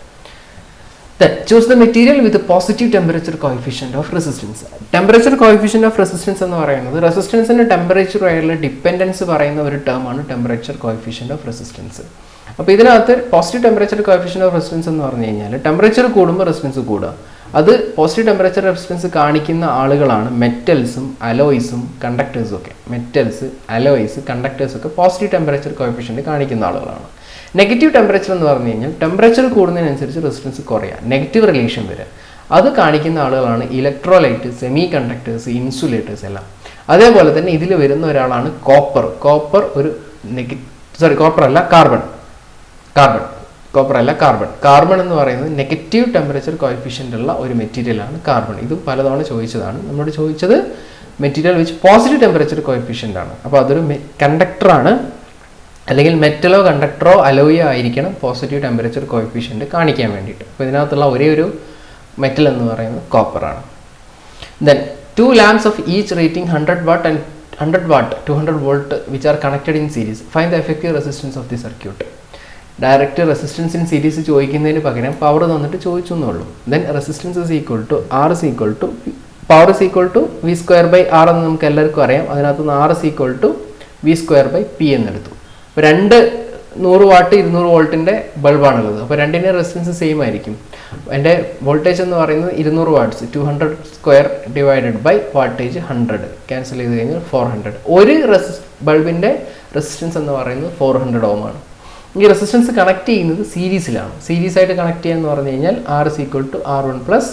Then choose the material with a positive temperature coefficient of resistance. Temperature coefficient of resistance എന്ന് പറയുന്നത് റെസിസ്റ്റൻസിൻ്റെ ടെമ്പറേച്ചറുമായുള്ള ഡിപ്പെൻഡൻസ് പറയുന്ന ഒരു ടേം ആണ് ടെമ്പറേച്ചർ കോഎഫിഷ്യന്റ് ഓഫ് റെസിസ്റ്റൻസ്. അപ്പോൾ ഇതിനകത്ത് positive temperature coefficient of resistance എന്ന് പറഞ്ഞു കഴിഞ്ഞാൽ ടെമ്പറേച്ചർ കൂടുമ്പോൾ റെസിസ്റ്റൻസ് കൂടുക. അത് പോസിറ്റീവ് ടെമ്പറേച്ചർ റെസിസ്റ്റൻസ് കാണിക്കുന്ന ആളുകളാണ് മെറ്റൽസും അലോയ്സും കണ്ടക്ടേഴ്സും ഒക്കെ. മെറ്റൽസ്, അലോയ്സ്, കണ്ടക്ടേഴ്സ് ഒക്കെ പോസിറ്റീവ് ടെമ്പറേച്ചർ കോഎഫിഷ്യന്റ് കാണിക്കുന്ന ആളുകളാണ്. നെഗറ്റീവ് ടെമ്പറേച്ചർ എന്ന് പറഞ്ഞു കഴിഞ്ഞാൽ ടെമ്പറേച്ചർ കൂടുന്നതിനനുസരിച്ച് റെസിസ്റ്റൻസ് കുറയുക, നെഗറ്റീവ് റിലേഷൻ വരിക. അത് കാണിക്കുന്ന ആളുകളാണ് ഇലക്ട്രോലൈറ്റ്, സെമി കണ്ടക്ടേഴ്സ്, ഇൻസുലേറ്റേഴ്സ് എല്ലാം. അതേപോലെ തന്നെ ഇതിൽ വരുന്ന ഒരാളാണ് കോപ്പർ. കോപ്പർ ഒരു കാർബൺ എന്ന് പറയുന്നത് നെഗറ്റീവ് ടെമ്പറേച്ചർ കോഎഫിഷ്യൻ്റ് ഉള്ള ഒരു മെറ്റീരിയലാണ് കാർബൺ. ഇതും പലതവണ ചോദിച്ചതാണ്. നമ്മളോട് ചോദിച്ചത് material which positive temperature coefficient ആണ്. അപ്പോൾ അതൊരു കണ്ടക്ടറാണ്, അല്ലെങ്കിൽ മെറ്റലോ കണ്ടക്ടറോ അലോയോ ആയിരിക്കണം പോസിറ്റീവ് ടെമ്പറേച്ചർ കോഎഫിഷ്യൻ്റ് കാണിക്കാൻ വേണ്ടിയിട്ട്. അപ്പോൾ ഇതിനകത്തുള്ള ഒരേ ഒരു മെറ്റൽ എന്ന് പറയുന്നത് കോപ്പറാണ്. Then 2 lamps of each rating 100 watt and 100 watt 200 volt which are connected in series. Find the effective resistance of the circuit. Direct resistance in series ചോദിക്കുന്നതിന് പകരം പവർ തന്നിട്ട് ചോദിച്ചു എന്നുള്ളൂ. Then resistance is equal to R is equal to power is equal to V square by R എന്ന് നമുക്ക് എല്ലാവർക്കും അറിയാം. അതിനകത്തുനിന്ന് R is equal to V square by P എന്നെടുത്തു. അപ്പോൾ 2 100 വാട്ട് 200 വോൾട്ടിൻ്റെ ബൾബാണുള്ളത്. അപ്പോൾ രണ്ടിൻ്റെ റെസിസ്റ്റൻസ് സെയിം ആയിരിക്കും. എൻ്റെ വോൾട്ടേജ് എന്ന് പറയുന്നത് 200 watts 200 square divided by wattage 100 cancel ചെയ്ത് കഴിഞ്ഞാൽ 400. ഒരു ബൾബിൻ്റെ റെസിസ്റ്റൻസ് എന്ന് പറയുന്നത് 400 ഓം ആണ്. ഈ റെസിസ്റ്റൻസ് കണക്ട് ചെയ്യുന്നത് സീരീസിലാണ്. സീരീസ് ആയിട്ട് കണക്ട് ചെയ്യാന്ന് പറഞ്ഞു കഴിഞ്ഞാൽ R is equal to R1 plus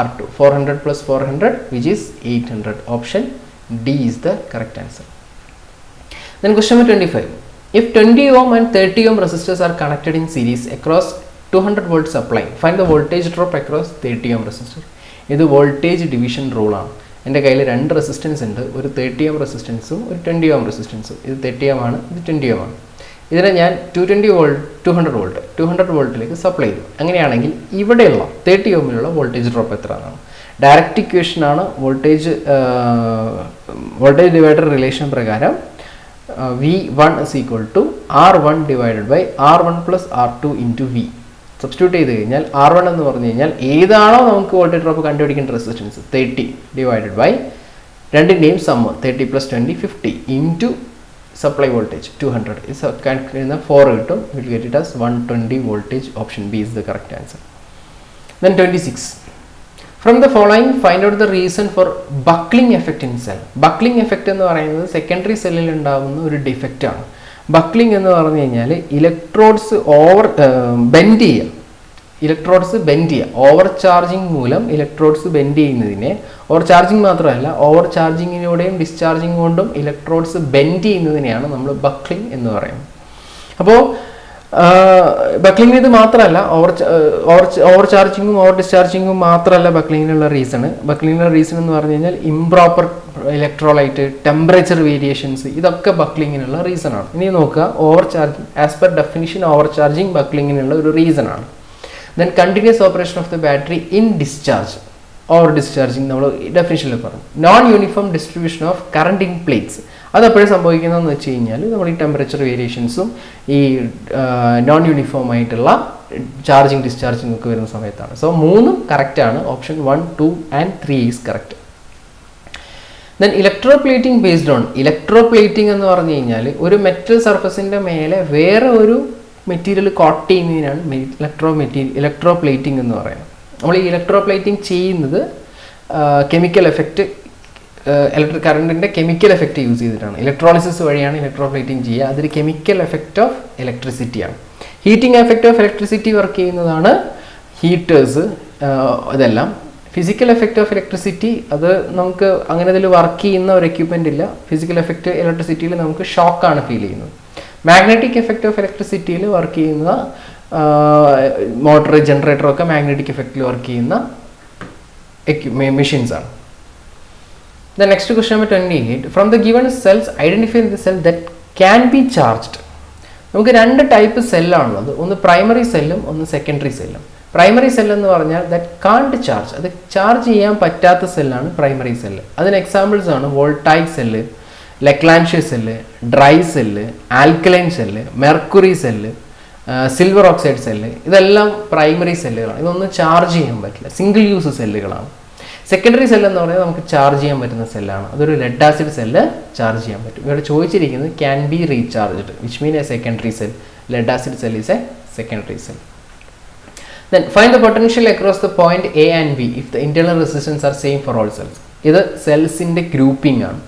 R2 400 plus 400 which is 800. Option D is the correct answer. Then question number 25. If 20 ohm and 30 ohm resistors are connected in series across 200 volt supply, find the voltage drop across 30 ohm resistor. ഇത് voltage division റൂളാണ്. എൻ്റെ കയ്യിൽ രണ്ട് resistance ഉണ്ട്, ഒരു 30 ohm റെസിസ്റ്റൻസും ഒരു 20 ohm റെസിസ്റ്റൻസും. ഇത് 30 ohm ആണ്, ഇത് 20 ohm ആണ്. ഇതിനെ ഞാൻ 200 വോൾട്ടിലേക്ക് സപ്ലൈ ചെയ്തു. അങ്ങനെയാണെങ്കിൽ ഇവിടെയുള്ള 30 ohമിലുള്ള വോൾട്ടേജ് ഡ്രോപ്പ് എത്രയാണ്? ഡയറക്റ്റ് ഇക്വേഷനാണ്. വോൾട്ടേജ് ഡിവൈഡർ റിലേഷൻ പ്രകാരം V1 is equal to R1 divided by R1 plus R2 into V. Substitute ചെയ്ത് കഴിഞ്ഞാൽ R1 എന്ന് പറഞ്ഞു കഴിഞ്ഞാൽ ഏതാണോ നമുക്ക് വോൾട്ടേജ് ഡ്രോപ്പ് കണ്ടുപിടിക്കേണ്ട റെസിസ്റ്റൻസ് 30 ഡിവൈഡഡ് ബൈ രണ്ടിൻ്റെയും sum 30 plus 20 50 into supply voltage 200 is 4 കിട്ടും. Will get it as 120 voltage. Option B is the correct answer. Then 26. From the following, find out the reason for buckling effect in cell. Buckling effect എന്ന് പറയുന്നത് secondary സെല്ലിൽ ഉണ്ടാകുന്ന ഒരു defect ആണ്. Buckling എന്ന് പറഞ്ഞു കഴിഞ്ഞാൽ ഇലക്ട്രോഡ്സ് ബെൻഡ് ചെയ്യുക. ഓവർ ചാർജിങ് മൂലം ഇലക്ട്രോഡ്സ് ബെൻഡ് ചെയ്യുന്നതിനെ, ഓവർ ചാർജിങ് മാത്രമല്ല ഓവർ ചാർജിങ്ങിലൂടെയും ഡിസ്ചാർജിങ് കൊണ്ടും ഇലക്ട്രോഡ്സ് ബെൻഡ് ചെയ്യുന്നതിനെയാണ് നമ്മൾ ബക്ലിംഗ് എന്ന് പറയുന്നത്. അപ്പോൾ ബക്ലിംഗ് ഇത് മാത്രമല്ല, ഓവർ ചാർജിങ്ങും ഓവർ ഡിസ്ചാർജിങ്ങും മാത്രമല്ല ബക്ലിങ്ങിനുള്ള റീസൺ. ബക്ലിങ്ങിനുള്ള റീസൺ എന്ന് പറഞ്ഞു കഴിഞ്ഞാൽ ഇംപ്രോപ്പർ ഇലക്ട്രോലൈറ്റ്, ടെമ്പറേച്ചർ വേരിയേഷൻസ്, ഇതൊക്കെ ബക്ലിങ്ങിനുള്ള റീസൺ ആണ്. ഇനി നോക്കുക, over charging as per definition over charging ബക്ലിങ്ങിനുള്ള ഒരു റീസൺ ആണ്. Then continuous operation of the battery in discharge, over discharging നമ്മൾ ഡെഫിനിഷനിൽ പറഞ്ഞു. Non uniform distribution of current in plates, അതെപ്പോഴും സംഭവിക്കുന്നതെന്ന് വെച്ച് കഴിഞ്ഞാൽ നമ്മൾ ഈ ടെമ്പറേച്ചർ വേരിയേഷൻസും ഈ നോൺ യൂണിഫോം ആയിട്ടുള്ള ചാർജിങ് ഡിസ്ചാർജിങ് ഒക്കെ വരുന്ന സമയത്താണ്. സോ 3 കറക്റ്റാണ്. Option 1, 2 and 3 is correct. Then electroplating based on, electroplating എന്ന് പറഞ്ഞു കഴിഞ്ഞാൽ ഒരു മെറ്റൽ സർഫസിൻ്റെ മേലെ വേറെ ഒരു മെറ്റീരിയൽ കോട്ട് ചെയ്യുന്നതിനാണ് ഇലക്ട്രോപ്ലേറ്റിംഗ് എന്ന് പറയുന്നത്. നമ്മൾ ഈ ഇലക്ട്രോപ്ലേറ്റിംഗ് ചെയ്യുന്നത് കെമിക്കൽ എഫക്റ്റ്, ഇലക്ട്രിക് കറണ്ടിൻ്റെ കെമിക്കൽ എഫക്റ്റ് യൂസ് ചെയ്തിട്ടാണ്. ഇലക്ട്രോളിസിസ് വഴിയാണ് ഇലക്ട്രോപ്ലേറ്റിംഗ് ചെയ്യുക. അതൊരു കെമിക്കൽ എഫക്റ്റ് ഓഫ് ഇലക്ട്രിസിറ്റിയാണ്. Heating effect of electricity work ചെയ്യുന്നതാണ് ഹീറ്റേഴ്സ്. ഇതെല്ലാം ഫിസിക്കൽ എഫക്റ്റ് ഓഫ് ഇലക്ട്രിസിറ്റി, അത് നമുക്ക് അങ്ങനെ ഇതിൽ വർക്ക് ചെയ്യുന്ന ഒരു എക്യുപ്മെൻ്റ് ഇല്ല. ഫിസിക്കൽ എഫക്റ്റ് ഇലക്ട്രിസിറ്റിയിൽ നമുക്ക് ഷോക്കാണ് ഫീൽ ചെയ്യുന്നത്. മാഗ്നറ്റിക് എഫക്റ്റ് ഓഫ് ഇലക്ട്രിസിറ്റിയിൽ വർക്ക് ചെയ്യുന്ന മോട്ടർ, ജനറേറ്ററൊക്കെ മാഗ്നറ്റിക് എഫക്റ്റിൽ വർക്ക് ചെയ്യുന്ന മെഷീൻസ് ആണ്. The next question number 28. From the given cells, identify the cell that can be charged. നമുക്ക് 2 ടൈപ്പ് സെല്ലാണുള്ളത്. ഒന്ന് പ്രൈമറി സെല്ലും ഒന്ന് സെക്കൻഡറി സെല്ലും. പ്രൈമറി സെൽ എന്ന് പറഞ്ഞാൽ ദാറ്റ് കാണ്ട് ചാർജ്, അത് ചാർജ് ചെയ്യാൻ പറ്റാത്ത സെല്ലാണ് പ്രൈമറി സെല്ല്. അതിന് എക്സാമ്പിൾസ് ആണ് voltaic cell, Leclanche cell, dry cell, alkaline cell, mercury cell, silver oxide cell. ഇതെല്ലാം പ്രൈമറി സെല്ലുകളാണ്. ഇതൊന്നും ചാർജ് ചെയ്യാൻ പറ്റില്ല, സിംഗിൾ യൂസ് സെല്ലുകളാണ്. സെക്കൻഡറി സെല്ല് എന്ന് പറയുന്നത് നമുക്ക് ചാർജ് ചെയ്യാൻ പറ്റുന്ന സെല്ലാണ്. അതൊരു ലെഡ് ആസിഡ് സെല്ല് ചാർജ് ചെയ്യാൻ പറ്റും. ഇവിടെ ചോദിച്ചിരിക്കുന്നത് can be recharged, which mean a secondary cell. Lead acid cell is a secondary cell. Then find the potential across the point A and B if the internal resistance are same for all cells. ഇത് സെൽസിൻ്റെ grouping ആണ്.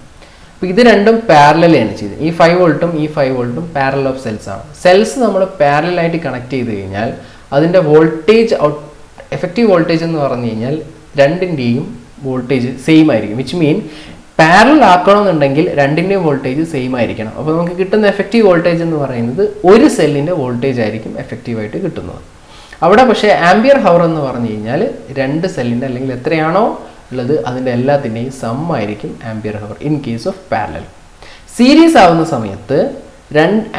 അപ്പോൾ ഇത് രണ്ടും പാരലലാണ് ചെയ്തത്. ഈ 5 വോൾട്ടും ഈ 5 വോൾട്ടും പാരലൽ ഓഫ് സെൽസ് ആണ്. സെൽസ് നമ്മൾ പാരലായിട്ട് കണക്ട് ചെയ്ത് കഴിഞ്ഞാൽ അതിൻ്റെ വോൾട്ടേജ് എഫക്റ്റീവ് വോൾട്ടേജ് എന്ന് പറഞ്ഞു കഴിഞ്ഞാൽ രണ്ടിൻ്റെയും വോൾട്ടേജ് സെയിം ആയിരിക്കും. വിച്ച് മീൻ പാരലൽ ആക്കണമെന്നുണ്ടെങ്കിൽ രണ്ടിൻ്റെയും വോൾട്ടേജ് സെയിം ആയിരിക്കണം. അപ്പോൾ നമുക്ക് കിട്ടുന്ന എഫക്റ്റീവ് വോൾട്ടേജ് എന്ന് പറയുന്നത് ഒരു സെല്ലിൻ്റെ വോൾട്ടേജ് ആയിരിക്കും എഫക്റ്റീവായിട്ട് കിട്ടുന്നത്. അവിടെ പക്ഷേ ആംബിയർ ഹവർ എന്ന് പറഞ്ഞു കഴിഞ്ഞാൽ 2 സെല്ലിൻ്റെ അല്ലെങ്കിൽ എത്രയാണോ ഉള്ളത് അതിൻ്റെ എല്ലാത്തിൻ്റെയും സം ആയിരിക്കും ampere hour in case of parallel. Series ആവുന്ന സമയത്ത്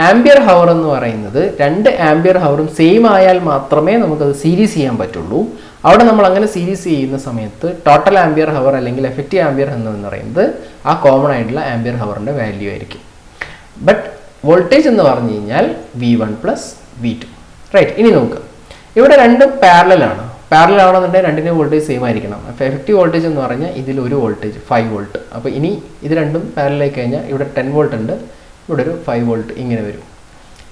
ആംബിയർ ഹവർ എന്ന് പറയുന്നത് 2 ആംബിയർ ഹവറും സെയിം ആയാൽ മാത്രമേ നമുക്കത് സീരീസ് ചെയ്യാൻ പറ്റുള്ളൂ. അവിടെ നമ്മൾ അങ്ങനെ സീരീസ് ചെയ്യുന്ന സമയത്ത് ടോട്ടൽ ആംബിയർ ഹവർ അല്ലെങ്കിൽ എഫക്റ്റീവ് ആംബിയർ എന്ന് പറയുന്നത് ആ കോമൺ ആയിട്ടുള്ള ആംബിയർ ഹവറിൻ്റെ വാല്യൂ ആയിരിക്കും. ബട്ട് വോൾട്ടേജ് എന്ന് പറഞ്ഞു കഴിഞ്ഞാൽ V1 + V2. റൈറ്റ്. ഇനി നോക്കുക, ഇവിടെ രണ്ടും പാരലലാണ്. പാരലൽ ആണെന്നുണ്ടെങ്കിൽ രണ്ടിൻ്റെ വോൾട്ടേജ് സെയിം ആയിരിക്കണം. അപ്പോൾ എഫക്റ്റീവ് വോൾട്ടേജ് എന്ന് പറഞ്ഞാൽ ഇതിൽ ഒരു വോൾട്ടേജ് 5 വോൾട്ട്. അപ്പോൾ ഇനി ഇത് രണ്ടും പാരലായി കഴിഞ്ഞാൽ ഇവിടെ 10 വോൾട്ട് ഉണ്ട്, ഇവിടെ ഒരു 5 വോൾട്ട് ഇങ്ങനെ വരും.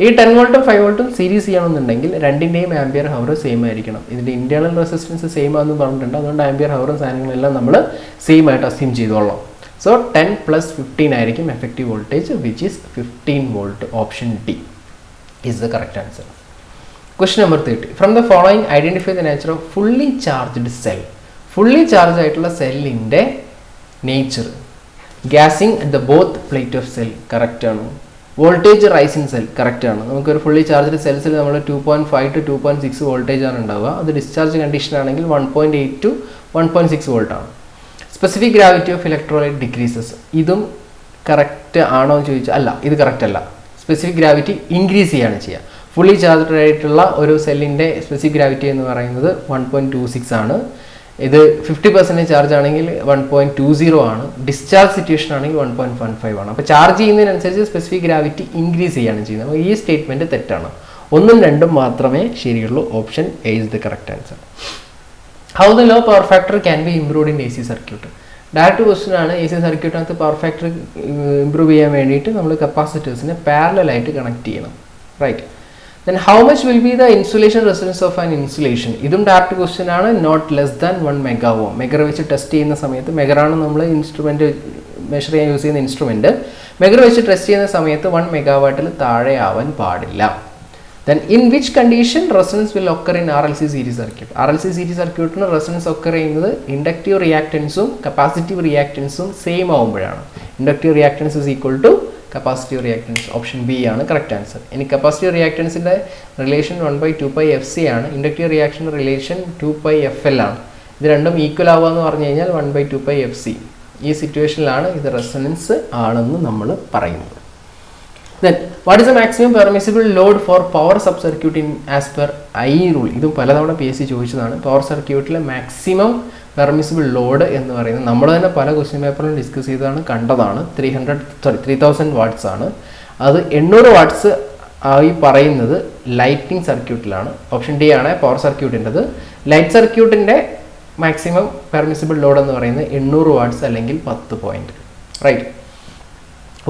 ഈ 10 വോൾട്ടും 5 വോൾട്ടും സീരീസ് ചെയ്യണമെന്നുണ്ടെങ്കിൽ രണ്ടിൻ്റെയും ആംബിയർ ഹവർ സെയിം ആയിരിക്കണം. ഇതിൻ്റെ ഇൻറ്റേർണൽ റെസിസ്റ്റൻസ് സെയിം ആണെന്ന് പറഞ്ഞിട്ടുണ്ട്. അതുകൊണ്ട് ആംബിയർ ഹവറും സാധനങ്ങളെല്ലാം നമ്മൾ സെയിം ആയിട്ട് അസ്യൂം ചെയ്തോളാം. സോ 10 + 15 ആയിരിക്കും effective voltage, which is 15 volt. Option D is the correct answer. Question number 30. From the following, identify the nature of fully charged cell. Fully charged ആയിട്ടുള്ള സെല്ലിൻ്റെ nature. Gassing at the both plate of cell correct ആണ്. Voltage rising cell correct ആണ്. നമുക്കൊരു fully charged സെൽസിൽ നമ്മൾ 2.5 to 2.6 voltage ആണ് ഉണ്ടാവുക. അത് discharge condition ആണെങ്കിൽ 1.8 to 1.6 വോൾട്ട് ആണ്. Specific gravity of electrolyte decreases. ഇതും കറക്റ്റ് ആണോ എന്ന് ചോദിച്ചാൽ അല്ല, ഇത് കറക്റ്റ് അല്ല. സ്പെസിഫിക് ഗ്രാവിറ്റി ഇൻക്രീസ് ചെയ്യാണ് ചെയ്യുക. ഫുള്ളി ചാർജ്ഡ് ആയിട്ടുള്ള ഒരു സെല്ലിൻ്റെ സ്പെസിഫിക് ഗ്രാവിറ്റി എന്ന് പറയുന്നത് 1.26 ആണ്. ഇത് 50% ചാർജ് ആണെങ്കിൽ 1.20 ആണ്. ഡിസ്ചാർജ് സിറ്റുവേഷൻ ആണെങ്കിൽ 1.15 ആണ്. അപ്പോൾ ചാർജ് ചെയ്യുന്നതിനനുസരിച്ച് സ്പെസിഫിക് ഗ്രാവിറ്റി ഇൻക്രീസ് ചെയ്യാണ് ചെയ്യുന്നത്. അപ്പോൾ ഈ സ്റ്റേറ്റ്മെൻറ്റ് തെറ്റാണ്. 1ഉം 2ഉം മാത്രമേ ശരിയുള്ളൂ. Option A is the correct answer. How the low power factor can be improved in A C circuit. Direct question ആണ്. എ സി സർക്യൂട്ടിനകത്ത് പവർ ഫാക്ടർ ഇംപ്രൂവ് ചെയ്യാൻ വേണ്ടിയിട്ട് നമ്മൾ കപ്പാസിറ്റേഴ്സിനെ പാരലലായിട്ട് കണക്ട് ചെയ്യണം. Right. Then how much will be the insulation resistance of an insulation? ഇതും direct question ആണ്. Not less than 1 megohm. Megger വെച്ച് ടെസ്റ്റ് ചെയ്യുന്ന സമയത്ത്, മെഗറാണ് നമ്മൾ ഇൻസ്ട്രുമെൻറ്റ് മെഷർ ചെയ്യാൻ യൂസ് ചെയ്യുന്ന ഇൻസ്ട്രുമെൻറ്റ്. മെഗർ വെച്ച് ടെസ്റ്റ് ചെയ്യുന്ന സമയത്ത് 1 മെഗാവാട്ടിൽ താഴെ ആവാൻ പാടില്ല. Then in which condition resonance will occur in RLC series circuit? RLC series circuitന് റെസൊണൻസ് ഒക്കർ ചെയ്യുന്നത് ഇൻഡക്റ്റീവ് റിയാക്റ്റൻസും കപ്പാസിറ്റീവ് റിയാക്റ്റൻസും സെയിം ആവുമ്പോഴാണ്. Inductive reactance is equal to capacitive reactance. Option B ആണ് കറക്റ്റ് ആൻസർ. ഇനി കപ്പാസിറ്റീവ് റിയാക്റ്റൻസിൻ്റെ റിലേഷൻ 1/2πfc ആണ്. Inductive reaction relation 2πfl ആണ്. ഇത് രണ്ടും ഈക്വൽ ആവുക എന്ന് പറഞ്ഞു കഴിഞ്ഞാൽ 1/2πfc. ഈ സിറ്റുവേഷനിലാണ് ഇത് റെസൊണൻസ് ആണെന്ന് നമ്മൾ പറയുന്നത്. Then what is the maximum permissible load for power sub circuit in as per I rule? ഇതും പലതവണ PSC ചോദിച്ചതാണ്. പവർ സർക്യൂട്ടിലെ മാക്സിമം പെർമിസിബിൾ ലോഡ് എന്ന് പറയുന്നത് നമ്മൾ തന്നെ പല ക്വസ്റ്റ്യൻ പേപ്പറിലും ഡിസ്കസ് ചെയ്തതാണ്, കണ്ടതാണ്. 3000 വാട്ട്സ് ആണ്. അത് 800 വാട്ട്സ് ആയി പറയുന്നത് ലൈറ്റിംഗ് സർക്യൂട്ടിലാണ്. ഓപ്ഷൻ ഡി ആണ് പവർ സർക്യൂട്ടിൻ്റെത്. ലൈറ്റ് സർക്യൂട്ടിൻ്റെ മാക്സിമം പെർമിസിബിൾ ലോഡ് എന്ന് പറയുന്നത് 800 വാട്ട്സ് അല്ലെങ്കിൽ 10 point. Right.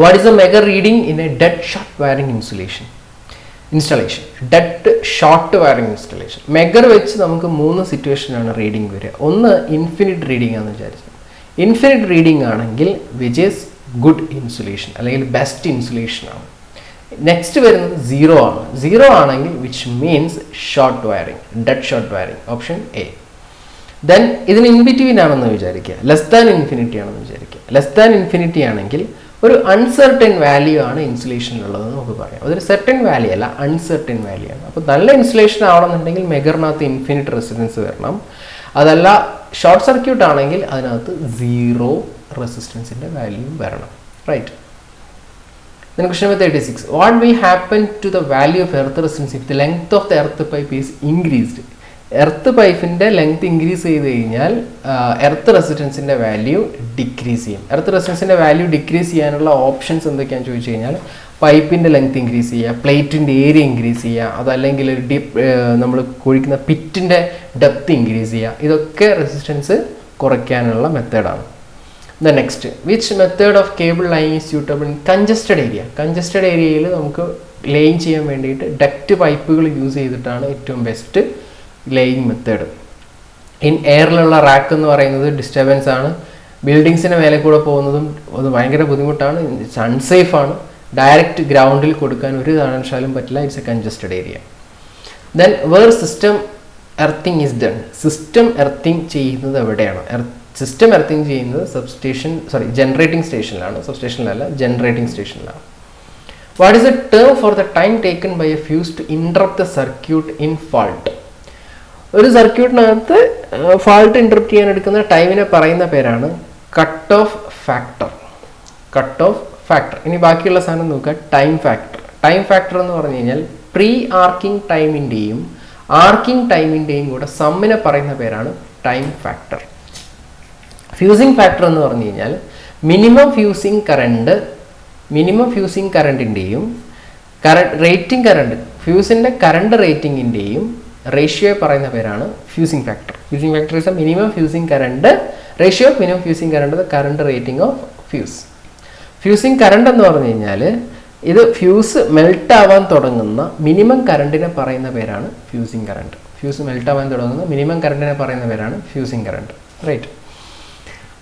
What is the Megger reading in a dead short wiring installation? Dead short wiring installation. Megger വെച്ച് നമുക്ക് 3 സിറ്റുവേഷനാണ് റീഡിംഗ് വരിക. ഒന്ന് ഇൻഫിനിറ്റ് റീഡിംഗ് ആണെന്ന് വിചാരിച്ചു. ഇൻഫിനിറ്റ് റീഡിംഗ് ആണെങ്കിൽ വിച്ച് ഈസ് ഗുഡ് ഇൻസുലേഷൻ അല്ലെങ്കിൽ ബെസ്റ്റ് ഇൻസുലേഷൻ ആണ്. നെക്സ്റ്റ് വരുന്നത് 0 ആണ്. 0 ആണെങ്കിൽ which means short wiring, dead short wiring. Option A. Then ഇതിന് ഇൻ ബിറ്റ്വീൻ ആണെന്ന് വിചാരിക്കുക. ലെസ് ദാൻ ഇൻഫിനിറ്റി ആണെന്ന് വിചാരിക്കുക. ലെസ് ദാൻ ഇൻഫിനിറ്റി ആണെങ്കിൽ ഒരു അൺസെർട്ടൻ വാല്യൂ ആണ് ഇൻസുലേഷനിലുള്ളതെന്ന് നമുക്ക് പറയാം. അതൊരു സെർട്ടൻ വാല്യൂ അല്ല, അൺസെർട്ടൻ വാല്യൂ ആണ്. അപ്പോൾ നല്ല ഇൻസുലേഷൻ ആവണമെന്നുണ്ടെങ്കിൽ മെഗറിനകത്ത് ഇൻഫിനിറ്റ് റെസിസ്റ്റൻസ് വരണം. അതല്ല ഷോർട്ട് സർക്യൂട്ട് ആണെങ്കിൽ അതിനകത്ത് 0 റെസിസ്റ്റൻസിൻ്റെ വാല്യൂ വരണം. Right. Then question number 36. What will happen to the value of earth resistance if the length of the earth pipe is increased? Earth പൈപ്പിൻ്റെ ലെങ്ത് ഇൻക്രീസ് ചെയ്ത് കഴിഞ്ഞാൽ earth റെസിസ്റ്റൻസിൻ്റെ value decrease ചെയ്യും. Earth റെസിസ്റ്റൻസിൻ്റെ value decrease ചെയ്യാനുള്ള options എന്തൊക്കെയാണെന്ന് ചോദിച്ചു കഴിഞ്ഞാൽ പൈപ്പിൻ്റെ ലെങ്ത് ഇൻക്രീസ് ചെയ്യുക, പ്ലേറ്റിൻ്റെ ഏരിയ ഇൻക്രീസ് ചെയ്യുക, അതല്ലെങ്കിൽ നമ്മൾ കുഴിക്കുന്ന പിറ്റിൻ്റെ ഡെപ്ത് ഇൻക്രീസ് ചെയ്യുക. ഇതൊക്കെ റെസിസ്റ്റൻസ് കുറയ്ക്കാനുള്ള മെത്തേഡാണ്. The next, which method of cable line is suitable in congested area? Congested ഏരിയയിൽ നമുക്ക് ലൈൻ ചെയ്യാൻ വേണ്ടിയിട്ട് ഡക്റ്റ് പൈപ്പുകൾ യൂസ് ചെയ്തിട്ടാണ് ഏറ്റവും ബെസ്റ്റ് ലേയിങ് മെത്തേഡ്. ഇൻ എയറിലുള്ള റാക്ക് എന്ന് പറയുന്നത് ഡിസ്റ്റർബൻസ് ആണ്. ബിൽഡിങ്സിന് മേലെ കൂടെ പോകുന്നതും അത് ഭയങ്കര ബുദ്ധിമുട്ടാണ്. ഇറ്റ്സ് അൺസേഫ് ആണ്. ഡയറക്റ്റ് ഗ്രൗണ്ടിൽ കൊടുക്കാൻ ഒരു കാരണവശാലും പറ്റില്ല. It's a congested area. Then where system earthing is done? System earthing ചെയ്യുന്നത് എവിടെയാണ്? സിസ്റ്റം എർത്തിങ് ചെയ്യുന്നത് ജനറേറ്റിംഗ് സ്റ്റേഷനിലാണ്. സബ്സ്റ്റേഷനിലല്ല, ജനറേറ്റിംഗ് സ്റ്റേഷനിലാണ്. What is a term for the time taken by a fuse to interrupt the circuit in fault? ഒരു സർക്യൂട്ടിനകത്ത് fault interrupt ചെയ്യാൻ എടുക്കുന്ന ടൈമിനെ പറയുന്ന പേരാണ് cut off factor. Cut off factor. ഇനി ബാക്കിയുള്ള സാധനം നോക്കുക. Time factor. ടൈം ഫാക്ടർ എന്ന് പറഞ്ഞു കഴിഞ്ഞാൽ പ്രീ ആർക്കിംഗ് ടൈമിൻ്റെയും ആർക്കിംഗ് ടൈമിൻ്റെയും കൂടെ സമ്മിനെ പറയുന്ന പേരാണ് ടൈം ഫാക്ടർ. ഫ്യൂസിങ് ഫാക്ടർ എന്ന് പറഞ്ഞു കഴിഞ്ഞാൽ മിനിമം ഫ്യൂസിങ് കറണ്ടിൻ്റെയും റേറ്റിംഗ് കറണ്ട്, ഫ്യൂസിൻ്റെ കറണ്ട് റേറ്റിംഗിൻ്റെയും റേഷ്യോ പറയുന്ന പേരാണ് fusing factor. Fusing factor is a minimum fusing current ratio of minimum fusing current the current rating of fuse. Fusing current എന്ന് പറഞ്ഞു കഴിഞ്ഞാൽ ഇത് ഫ്യൂസ് മെൽട്ട് ആവാൻ തുടങ്ങുന്ന മിനിമം കറണ്ടിനെ പറയുന്ന പേരാണ് ഫ്യൂസിങ് കറണ്ട്. ഫ്യൂസ് മെൽട്ട് ആവാൻ തുടങ്ങുന്ന മിനിമം കറണ്ടിനെ പറയുന്ന പേരാണ് fusing current. Right.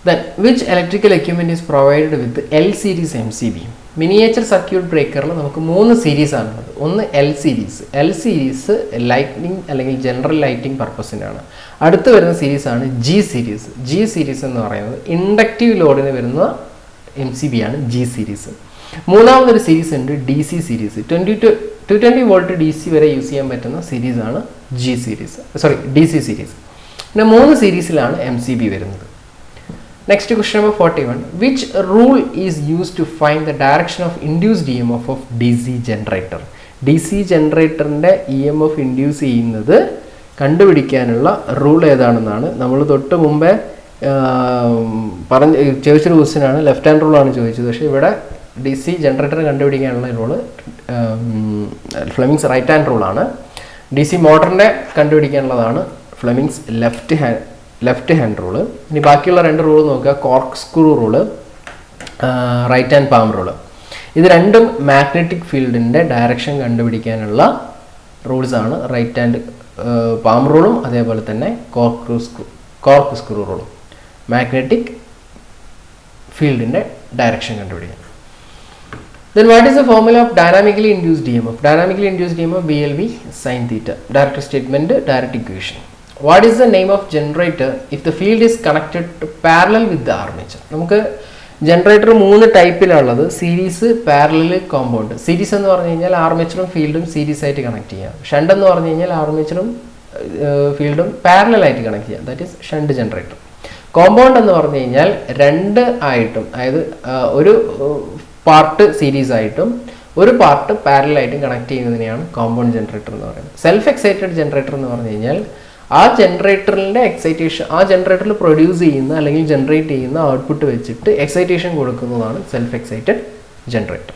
Then which electrical equipment is provided with L series MCB? Miniature circuit ബ്രേക്കറിൽ നമുക്ക് 3 സീരീസ് ആണുള്ളത്. ഒന്ന് എൽ സീരീസ് ലൈറ്റിംഗ് അല്ലെങ്കിൽ ജനറൽ ലൈറ്റിംഗ് പർപ്പസിനാണ്. അടുത്ത് വരുന്ന സീരീസാണ് ജി സീരീസ് എന്ന് പറയുന്നത് ഇൻഡക്റ്റീവ് ലോഡിന് വരുന്ന MCB ആണ് ജി സീരീസ്. മൂന്നാമതൊരു സീരീസ് ഉണ്ട് DC സീരീസ്. 220 വോൾട്ട് DC വരെ യൂസ് ചെയ്യാൻ പറ്റുന്ന സീരീസാണ് DC സീരീസ്. പിന്നെ 3 സീരീസിലാണ് MCB വരുന്നത്. Next question number 41. Which rule is used to find the direction of induced EMF of DC generator? DC generatorന്റെ EMF ഇൻഡ്യൂസ് ചെയ്യുന്നത് കണ്ടുപിടിക്കാനുള്ള റൂൾ ഏതാണെന്നാണ് നമ്മൾ തൊട്ട് മുമ്പേ ചോദിച്ചൊരു ക്വസ്റ്റ്യനാണ്. ലെഫ്റ്റ് ഹാൻഡ് റൂളാണ് ചോദിച്ചത്. പക്ഷേ ഇവിടെ DC ജനറേറ്റർ കണ്ടുപിടിക്കാനുള്ള റൂള് ഫ്ലെമിങ്സ് റൈറ്റ് ഹാൻഡ് റൂളാണ്. DC മോട്ടറിൻ്റെ കണ്ടുപിടിക്കാനുള്ളതാണ് ഫ്ലെമിങ്സ് ലെഫ്റ്റ് ഹാൻഡ് റൂള്. ഇനി ബാക്കിയുള്ള രണ്ട് റൂള് നോക്കുക. Cork screw rule, right hand palm rule. ഇത് രണ്ടും മാഗ്നറ്റിക് ഫീൽഡിൻ്റെ ഡയറക്ഷൻ കണ്ടുപിടിക്കാനുള്ള റൂൾസാണ്. റൈറ്റ് ഹാൻഡ് പാം റൂളും അതേപോലെ തന്നെ കോർക്ക് സ്ക്രൂ റൂളും മാഗ്നറ്റിക് ഫീൽഡിൻ്റെ ഡയറക്ഷൻ കണ്ടുപിടിക്കാൻ. Then what is the formula of dynamically induced EMF? Dynamically induced EMF BLV sin theta. Direct statement, direct equation. What is the name of generator if the field is connected to parallel with the armature? നമുക്ക് generator 3 ടൈപ്പിലുള്ളത്: series, parallel, compound. Series എന്ന് പറഞ്ഞു കഴിഞ്ഞാൽ ആർമേച്ചറും ഫീൽഡും series ആയിട്ട് connect ചെയ്യാം. Shunt എന്ന് പറഞ്ഞു കഴിഞ്ഞാൽ ആർമേച്ചറും ഫീൽഡും പാരലൽ ആയിട്ട് കണക്ട് ചെയ്യാം. That is shunt generator. Compound എന്ന് പറഞ്ഞു കഴിഞ്ഞാൽ രണ്ട് ആയിട്ടും, അതായത് ഒരു പാർട്ട് സീരീസ് ആയിട്ടും ഒരു പാർട്ട് പാരലൽ ആയിട്ടും കണക്ട് ചെയ്യുന്നതിനെയാണ് കോമ്പൗണ്ട് ജനറേറ്റർ എന്ന് പറയുന്നത്. സെൽഫ് എക്സൈറ്റഡ് ജനറേറ്റർ എന്ന് പറഞ്ഞു കഴിഞ്ഞാൽ ആ ജനറേറ്ററിൻ്റെ എക്സൈറ്റേഷൻ, ആ ജനറേറ്ററിൽ പ്രൊഡ്യൂസ് ചെയ്യുന്ന അല്ലെങ്കിൽ ജനറേറ്റ് ചെയ്യുന്ന ഔട്ട്പുട്ട് വെച്ചിട്ട് എക്സൈറ്റേഷൻ കൊടുക്കുന്നതാണ് self excited generator.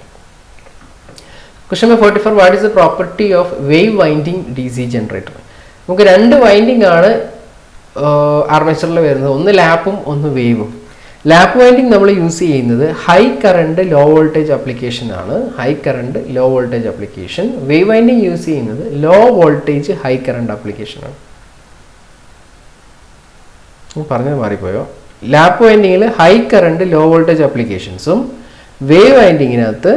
Question number 44. What is the property of wave winding DC generator? നമുക്ക് രണ്ട് വൈൻഡിങ് ആണ് ആർമേച്ചറിൽ വരുന്നത്. ഒന്ന് ലാപ്പും ഒന്ന് വേവും. ലാപ്പ് വൈൻഡിങ് നമ്മൾ യൂസ് ചെയ്യുന്നത് high current low voltage application ആണ്. High current low voltage application. Wave winding use ചെയ്യുന്നത് low voltage high current application ആണ്. പറഞ്ഞത് മാറിപ്പോയോ? ലാപ്പ് വൈൻഡിങ്ങിൽ ഹൈ കറണ്ട് ലോ വോൾട്ടേജ് ആപ്ലിക്കേഷൻസും വേവ് വൈൻഡിങ്ങിനകത്ത്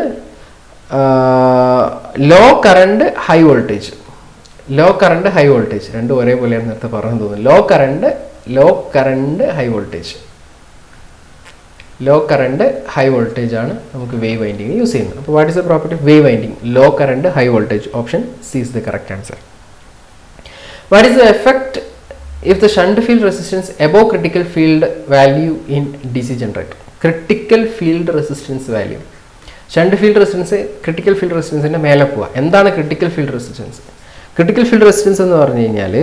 low current high voltage. Low current high voltage രണ്ടും ഒരേപോലെയാണ് നേരത്തെ പറഞ്ഞു തോന്നുന്നു. Low current high voltage. Low current high voltage ആണ് നമുക്ക് വേവ് വൈൻഡിങ്ങിന് യൂസ് ചെയ്യുന്നത്. അപ്പോൾ what is the property of wave winding? Low current high voltage. Option C is the correct answer. What is the effect if the shunt field resistance above critical field value in DC generator? Critical field resistance value. Shunt field resistance critical field resistance ന്റെ മേലെ പോവുക. എന്താണ് critical field resistance? Critical field resistance എന്ന് പറഞ്ഞു കഴിഞ്ഞാൽ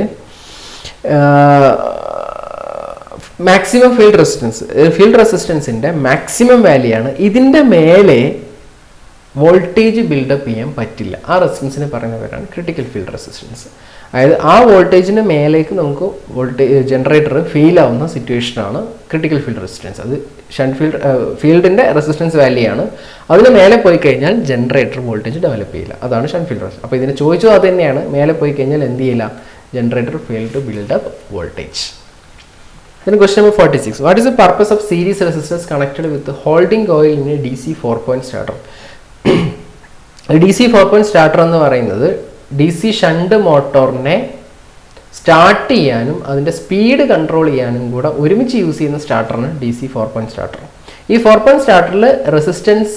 maximum field റെസിസ്റ്റൻസിൻ്റെ maximum value ആണ്. ഇതിൻ്റെ മേലെ വോൾട്ടേജ് ബിൽഡപ്പ് ചെയ്യാൻ പറ്റില്ല. ആ റെസിസ്റ്റൻസിനെ പറയുന്ന പേരാണ് ക്രിട്ടിക്കൽ ഫീൽഡ് റെസിസ്റ്റൻസ്. അതായത് ആ വോൾട്ടേജിന് മേലേക്ക് നമുക്ക് ജനറേറ്റർ ഫീൽ ആവുന്ന സിറ്റുവേഷനാണ് ക്രിട്ടിക്കൽ ഫീൽഡ് റെസിസ്റ്റൻസ്. അത് ഷണ്ട് ഫീൽഡിൻ്റെ റെസിസ്റ്റൻസ് വാല്യൂ ആണ്. അതിന് മേലെ പോയി കഴിഞ്ഞാൽ ജനറേറ്റർ വോൾട്ടേജ് ഡെവലപ്പ് ചെയ്യില്ല. അതാണ് ഷണ്ട് ഫീൽഡ് റെസിസ്റ്റൻസ്. അപ്പോൾ ഇതിന് ചോദിച്ചത് അത് തന്നെയാണ്. മേലെ പോയി കഴിഞ്ഞാൽ എന്ത് ചെയ്യില്ല? Generator fail to build up voltage. Then question number 46. What is the purpose of series resistors connected with the holding coil in a DC 4-point starter? DC 4-point starter എന്ന് പറയുന്നത് DC ഷണ്ട് മോട്ടോറിനെ സ്റ്റാർട്ട് ചെയ്യാനും അതിൻ്റെ speed control ചെയ്യാനും കൂടെ ഒരുമിച്ച് use ചെയ്യുന്ന സ്റ്റാർട്ടറാണ് DC 4-point starter. ഈ 4-point starterൽ resistance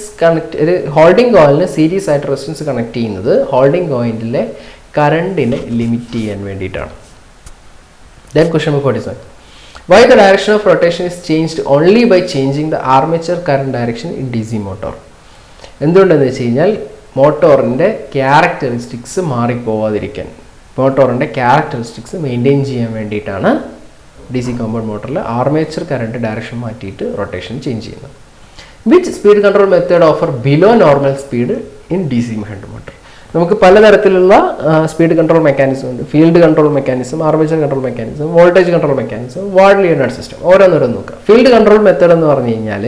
ഒരു ഹോൾഡിംഗ് കോയിലിന് സീരീസ് ആയിട്ട് റെസിസ്റ്റൻസ് കണക്ട് ചെയ്യുന്നത് ഹോൾഡിംഗ് കോയിലിലെ കറണ്ടിനെ ലിമിറ്റ് ചെയ്യാൻ വേണ്ടിയിട്ടാണ്. Then question number 47. Why the direction of rotation is changed only by changing the armature current direction in DC motor? എന്തുകൊണ്ടെന്ന് വെച്ച് കഴിഞ്ഞാൽ മോട്ടോറിൻ്റെ ക്യാരക്ടറിസ്റ്റിക്സ് മാറിപ്പോവാതിരിക്കാൻ, മോട്ടോറിൻ്റെ ക്യാരക്ടറിസ്റ്റിക്സ് മെയിൻറ്റെയിൻ ചെയ്യാൻ വേണ്ടിയിട്ടാണ് DC കോമ്പൗണ്ട് മോട്ടറിൽ ആർമേച്ചർ കറണ്ട് ഡയറക്ഷൻ മാറ്റിയിട്ട് റൊട്ടേഷൻ ചേഞ്ച് ചെയ്യുന്നത്. Which speed control method offer below normal speed in DC shunt motor? നമുക്ക് പലതരത്തിലുള്ള സ്പീഡ് കൺട്രോൾ മെക്കാനിസം ഉണ്ട്. Field control mechanism, armature control mechanism, voltage control mechanism, Ward Leonard system. ഓരോന്നോരോന്ന് നോക്കുക. Field control method എന്ന് പറഞ്ഞു കഴിഞ്ഞാൽ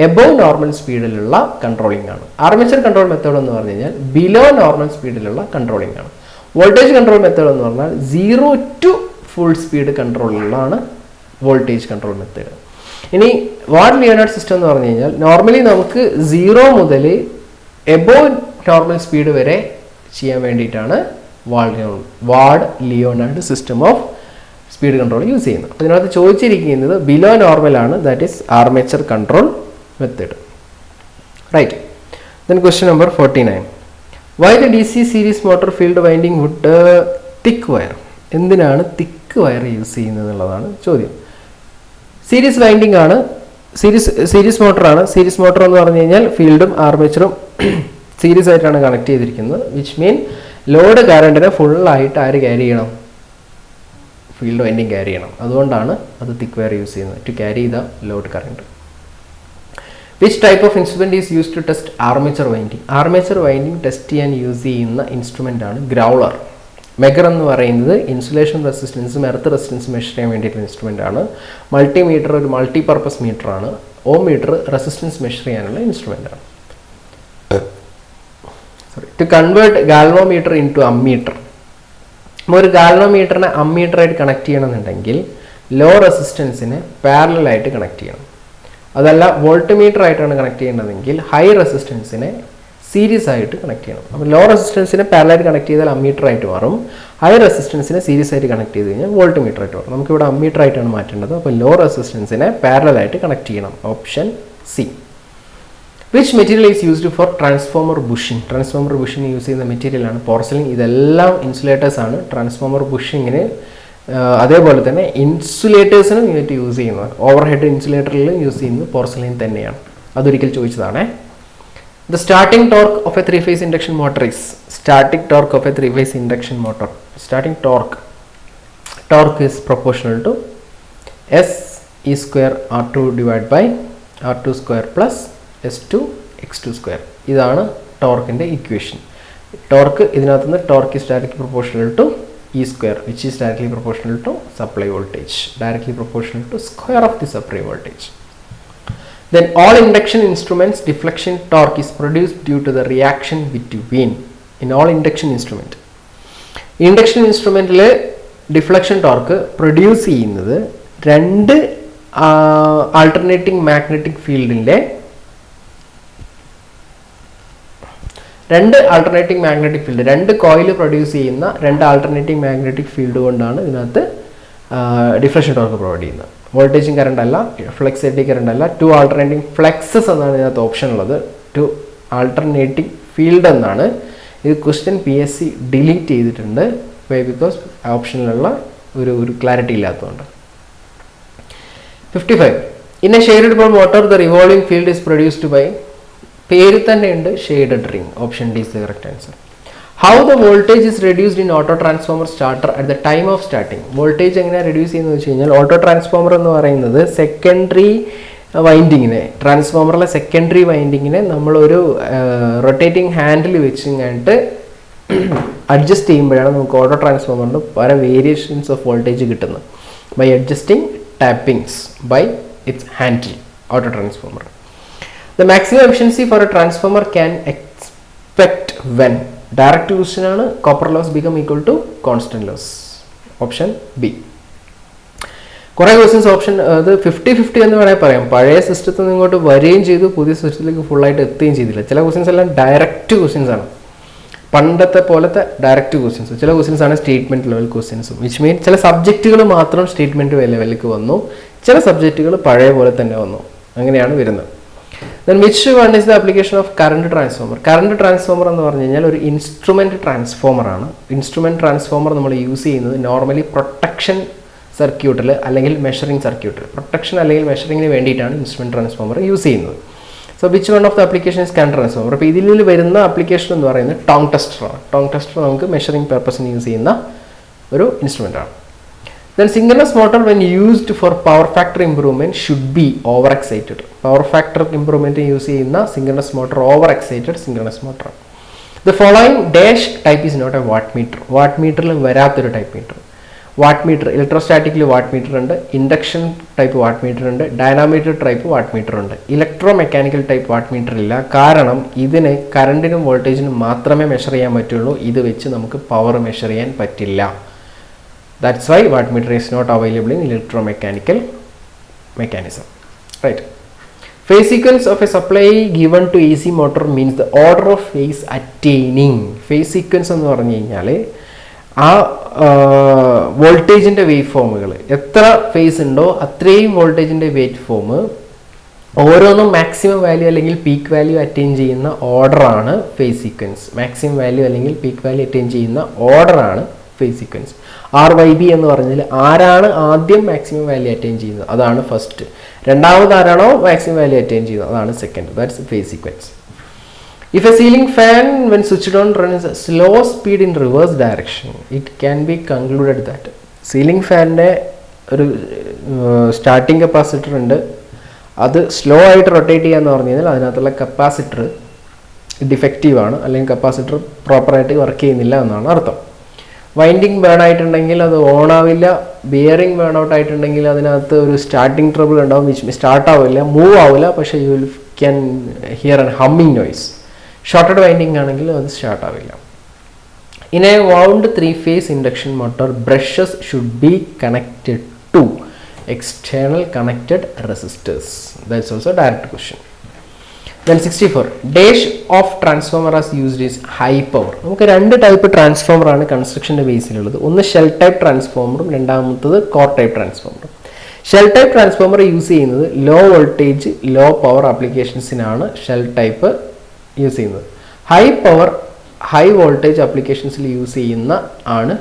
above normal സ്പീഡിലുള്ള controlling ആണ്. ആർമേച്ചർ കൺട്രോൾ മെത്തേഡ് എന്ന് പറഞ്ഞു കഴിഞ്ഞാൽ ബിലോ നോർമൽ സ്പീഡിലുള്ള കൺട്രോളിംഗ് ആണ്. വോൾട്ടേജ് കൺട്രോൾ മെത്തേഡ് എന്ന് പറഞ്ഞാൽ 0 to ഫുൾ സ്പീഡ് കൺട്രോളിലാണ് വോൾട്ടേജ് കൺട്രോൾ മെത്തേഡ്. ഇനി വാർഡ് ലിയോണാർഡ് സിസ്റ്റം എന്ന് പറഞ്ഞു കഴിഞ്ഞാൽ നോർമലി നമുക്ക് 0 മുതൽ എബോവ് നോർമൽ സ്പീഡ് വരെ ചെയ്യാൻ വേണ്ടിയിട്ടാണ് Ward Leonard system of speed control use ചെയ്യുന്നത്. അപ്പോൾ ഇതിനകത്ത് ചോദിച്ചിരിക്കുന്നത് ബിലോ നോർമൽ ആണ്. That is armature control method. Right. Then question number 49. Why the DC series motor field winding would thick wire? എന്തിനാണ് thick wire use ചെയ്യുന്നത് എന്നുള്ളതാണ് ചോദ്യം. Series winding ആണ് സീരീസ് മോട്ടറാണ്. സീരീസ് മോട്ടർ എന്ന് പറഞ്ഞു കഴിഞ്ഞാൽ ഫീൽഡും ആർമേച്ചറും സീരീസ് ആയിട്ടാണ് കണക്ട് ചെയ്തിരിക്കുന്നത്. വിച്ച് മീൻ ലോഡ് കറണ്ടിനെ ഫുള്ളായിട്ട് ആര് ക്യാരി ചെയ്യണം? ഫീൽഡ് വൈൻഡിങ് ക്യാരി ചെയ്യണം. അതുകൊണ്ടാണ് അത് തിക്ക് വയർ യൂസ് ചെയ്യുന്നത്, to carry the load current. Which type of instrument is use to test armature winding? Armature winding test ചെയ്യാൻ യൂസ് ചെയ്യുന്ന ഇൻസ്ട്രുമെൻ്റ് ആണ് ഗ്രൗളർ. മെഗർ എന്ന് പറയുന്നത് ഇൻസുലേഷൻ റെസിസ്റ്റൻസും എർത്ത് റെസിസ്റ്റൻസും മെഷർ ചെയ്യാൻ വേണ്ടിയിട്ടുള്ള ഇൻസ്ട്രുമെൻ്റ് ആണ്. മൾട്ടിമീറ്റർ ഒരു മൾട്ടിപർപ്പസ് മീറ്ററാണ്. ഓം മീറ്റർ റെസിസ്റ്റൻസ് മെഷർ ചെയ്യാനുള്ള ഇൻസ്ട്രുമെൻ്റ് ആണ്. To convert galvanometer into ammeter. ഒരു ഗാൽവോമീറ്ററിനെ അമ്മീറ്ററായിട്ട് കണക്ട് ചെയ്യണമെന്നുണ്ടെങ്കിൽ ലോ റെസിസ്റ്റൻസിനെ പാരലായിട്ട് കണക്ട് ചെയ്യണം. അതല്ല വോൾട്ട്മീറ്റർ ആയിട്ടാണ് കണക്ട് ചെയ്യേണ്ടതെങ്കിൽ ഹൈ റെസിസ്റ്റൻസിനെ സീരീസ് ആയിട്ട് കണക്ട് ചെയ്യണം. അപ്പോൾ ലോ റെസിസ്റ്റൻസിനെ പാരലായിട്ട് കണക്ട് ചെയ്താൽ അമ്മീറ്റർ ആയിട്ട് മാറും. ഹൈ റെസിസ്റ്റൻസിനെ സീരീസ് ആയിട്ട് കണക്ട് ചെയ്ത് കഴിഞ്ഞാൽ വോൾട്ട്മീറ്റർ ആയിട്ട് മാറും. നമുക്കിവിടെ അമ്മീറ്റർ ആയിട്ടാണ് മാറ്റേണ്ടത്. അപ്പോൾ ലോ റെസിസ്റ്റൻസിനെ പാരലായിട്ട് കണക്ട് ചെയ്യണം. Option C. Which material is used for transformer bushing? Transformer bushing use ചെയ്യുന്ന മെറ്റീരിയലാണ് പോർസലിൻ. ഇതെല്ലാം ഇൻസുലേറ്റേഴ്സ് ആണ്. ട്രാൻസ്ഫോമർ ബുഷിങ്ങിന് അതേപോലെ തന്നെ ഇൻസുലേറ്റേഴ്സിനും യൂണിറ്റ് യൂസ് ചെയ്യുന്നത്, ഓവർ ഹെഡ് ഇൻസുലേറ്ററിലും യൂസ് ചെയ്യുന്നത് പോർസലിൻ തന്നെയാണ്. അതൊരിക്കൽ ചോദിച്ചതാണ്. The starting torque of a 3-phase induction motor is. Starting torque of a 3-phase induction motor. Starting torque is proportional to SE² R2 divide by R2² plus S2 X2². ഇതാണ് ടോർക്കിൻ്റെ equation. Torque ഇതിനകത്തുനിന്ന് torque is directly proportional to E² which is directly proportional to supply voltage, directly proportional to square of the supply voltage. Then all induction instruments deflection torque is produced due to the reaction between. In all induction instrument, induction instrumentൽ deflection torque produce ചെയ്യുന്നത് രണ്ട് alternating magnetic ഫീൽഡിൻ്റെ രണ്ട് coil produce ചെയ്യുന്ന രണ്ട് alternating magnetic field കൊണ്ടാണ് ഇതിനകത്ത് deflection torque provide ചെയ്യുന്നത്. വോൾട്ടേജും കറണ്ട് അല്ല, ഫ്ലെക്സ് എഡി കറണ്ട് അല്ല, ടു ആൾട്ടർനേറ്റിംഗ് ഫ്ലെക്സസ് എന്നാണ് ഇതിനകത്ത് ഓപ്ഷൻ ഉള്ളത്. ടു ആൾട്ടർനേറ്റിംഗ് ഫീൽഡ് എന്നാണ്. ഇത് ക്വസ്റ്റ്യൻ PSC ഡിലീറ്റ് ചെയ്തിട്ടുണ്ട്. ബിക്കോസ് ഓപ്ഷനിലുള്ള ഒരു ക്ലാരിറ്റി ഇല്ലാത്തതുകൊണ്ട്. 55. In a shaded pole motor the revolving field is produced by. പേര് തന്നെയുണ്ട് shaded ring. Option D is the correct answer. How the voltage is reduced in auto transformer starter at the time of starting? Voltage എങ്ങനെയാണ് reduce ചെയ്യുന്നത് വെച്ച് കഴിഞ്ഞാൽ, auto transformer എന്ന് പറയുന്നത് secondary വൈൻഡിങ്ങിനെ, ട്രാൻസ്ഫോമറിലെ secondary വൈൻഡിങ്ങിനെ നമ്മളൊരു rotating handle വെച്ചിങ്ങായിട്ട് adjust ചെയ്യുമ്പോഴാണ് നമുക്ക് auto ട്രാൻസ്ഫോമറിന് പല വേരിയേഷൻസ് ഓഫ് വോൾട്ടേജ് കിട്ടുന്നത്. By adjusting tappings by its handle auto transformer. The maximum efficiency for a transformer can expect when? Direct question ആണ്. Copper loss become equal to constant loss. Option B. കുറേ questions option അത് 50-50 എന്ന് വേണമെങ്കിൽ പറയാം. പഴയ സിസ്റ്റത്തിൽ നിന്ന് ഇങ്ങോട്ട് വരികയും ചെയ്തു, പുതിയ സിസ്റ്റത്തിലേക്ക് ഫുള്ളായിട്ട് എത്തുകയും ചെയ്തില്ല. ചില ക്വസ്റ്റ്യൻസ് എല്ലാം ഡയറക്റ്റ് ക്വസ്റ്റ്യൻസ് ആണ്, പണ്ടത്തെ പോലത്തെ ഡയറക്റ്റ് ക്വസ്റ്റ്യൻസ്. ചില ക്വസ്റ്റ്യൻസ് ആണ് സ്റ്റേറ്റ്മെൻറ്റ് ലെവൽ ക്വസ്റ്റ്യൻസും. വിച്ച് മീൻ ചില സബ്ജക്റ്റുകൾ മാത്രം സ്റ്റേറ്റ്മെൻറ്റ് ലെവലിലേക്ക് വന്നു, ചില സബ്ജക്റ്റുകൾ പഴയ പോലെ തന്നെ വന്നു. അങ്ങനെയാണ് വരുന്നത്. Then which one is the application of current transformer? Current transformer എന്ന് പറഞ്ഞു കഴിഞ്ഞാൽ ഒരു ഇൻസ്ട്രുമെൻറ്റ് ട്രാൻസ്ഫോമർ ആണ്. ഇൻസ്ട്രുമെൻറ്റ് ട്രാൻസ്ഫോമർ നമ്മൾ യൂസ് ചെയ്യുന്നത് നോർമലി പ്രൊട്ടക്ഷൻ സർക്യൂട്ടിൽ അല്ലെങ്കിൽ മെഷറിംഗ് സർക്യൂട്ടിൽ, പ്രൊട്ടക്ഷൻ അല്ലെങ്കിൽ മെഷറിങ്ങിന് വേണ്ടിയിട്ടാണ് ഇൻസ്ട്രുമെൻറ്റ് ട്രാൻസ്ഫോമർ യൂസ് ചെയ്യുന്നത്. So which one of the application is current transformer? അപ്പോൾ ഇതിൽ വരുന്ന ആപ്ലിക്കേഷൻ എന്ന് പറയുന്നത് ടോങ് ടെസ്റ്ററാണ്. ടോങ് ടെസ്റ്റർ നമുക്ക് മെഷറിംഗ് പർപ്പസിന് യൂസ് ചെയ്യുന്ന ഒരു ഇൻസ്ട്രുമെൻ്റ് ആണ്. Then synchronous motor when used for power factor improvement should be overexcited. Power factor improvement use ചെയ്യുന്ന synchronous motor overexcited synchronous motor. The following dash type is not a wattmeter. വാട്ട്മീറ്ററിൽ വരാത്തൊരു type meter. Wattmeter ഇലക്ട്രോസ്റ്റാറ്റിക്കിൽ wattmeter ഉണ്ട്, induction type wattmeter ഉണ്ട്, dynamometer type wattmeter ഉണ്ട്. Electro mechanical type wattmeter ഇല്ല. കാരണം ഇതിന് കറണ്ടിനും വോൾട്ടേജിനും മാത്രമേ മെഷർ ചെയ്യാൻ പറ്റുള്ളൂ. ഇത് വെച്ച് നമുക്ക് പവർ മെഷർ ചെയ്യാൻ പറ്റില്ല. That's why wattmeter is not available in electromechanical mechanism. Right. Phase sequence of a supply given to AC motor means the order of phase attaining. Phase sequence എന്ന് പറഞ്ഞു കഴിഞ്ഞാൽ ആ വോൾട്ടേജിൻ്റെ വേവ് ഫോമുകൾ എത്ര ഫേസ് ഉണ്ടോ അത്രയും വോൾട്ടേജിൻ്റെ വേവ് ഫോം ഓരോന്നും maximum value അല്ലെങ്കിൽ പീക്ക് വാല്യൂ അറ്റൈൻ ചെയ്യുന്ന ഓർഡറാണ് ഫേസ് സീക്വൻസ്. മാക്സിമം വാല്യൂ അല്ലെങ്കിൽ പീക്ക് വാല്യൂ അറ്റൈൻ ചെയ്യുന്ന ഓർഡറാണ് ഫേസ് സീക്വൻസ്. RYB എന്ന് പറഞ്ഞാൽ ആരാണ് ആദ്യം മാക്സിമം വാല്യൂ അറ്റൈൻ ചെയ്യുന്നത് അതാണ് ഫസ്റ്റ്, രണ്ടാമത് ആരാണോ മാക്സിമം വാല്യൂ അറ്റൈൻ ചെയ്യുന്നത് അതാണ് second. That's phase sequence. If a ceiling fan when switched on runs at slow speed in reverse direction, it can be concluded that ceiling ഫാനിൻ്റെ ഒരു starting capacitor ഉണ്ട്, അത് സ്ലോ ആയിട്ട് rotate ചെയ്യാന്ന് പറഞ്ഞു കഴിഞ്ഞാൽ അതിനകത്തുള്ള കപ്പാസിറ്റർ ഡിഫക്റ്റീവ് ആണ്, അല്ലെങ്കിൽ കപ്പാസിറ്റർ പ്രോപ്പറായിട്ട് വർക്ക് ചെയ്യുന്നില്ല എന്നാണ് അർത്ഥം. വൈൻഡിങ് ബേൺ ആയിട്ടുണ്ടെങ്കിൽ അത് ഓൺ ആവില്ല, ബിയറിംഗ് ബേൺ ഔട്ട് ആയിട്ടുണ്ടെങ്കിൽ അതിനകത്ത് ഒരു സ്റ്റാർട്ടിംഗ് ട്രബിൾ ഉണ്ടാവും, വിച്ച് സ്റ്റാർട്ട് ആവില്ല, മൂവ് ആവില്ല, പക്ഷേ you will can hear an humming noise. Shorted winding ആണെങ്കിൽ അത് സ്റ്റാർട്ട് ആവില്ല. In A wound 3-phase induction motor, brushes should be connected to external connected resistors. That's also a direct question. Then 64. Dash of transformer as used is high power. നമുക്ക് രണ്ട് type transformer ആണ് കൺസ്ട്രക്ഷൻ്റെ ബേസിലുള്ളത്. ഒന്ന് shell type ട്രാൻസ്ഫോമറും രണ്ടാമത്തത് core type ട്രാൻസ്ഫോമറും. Shell type transformer use ചെയ്യുന്നത് low voltage low power ആപ്ലിക്കേഷൻസിനാണ് shell type use ചെയ്യുന്നത്. ഹൈ പവർ ഹൈ വോൾട്ടേജ് ആപ്ലിക്കേഷൻസിൽ യൂസ് ചെയ്യുന്ന ആണ്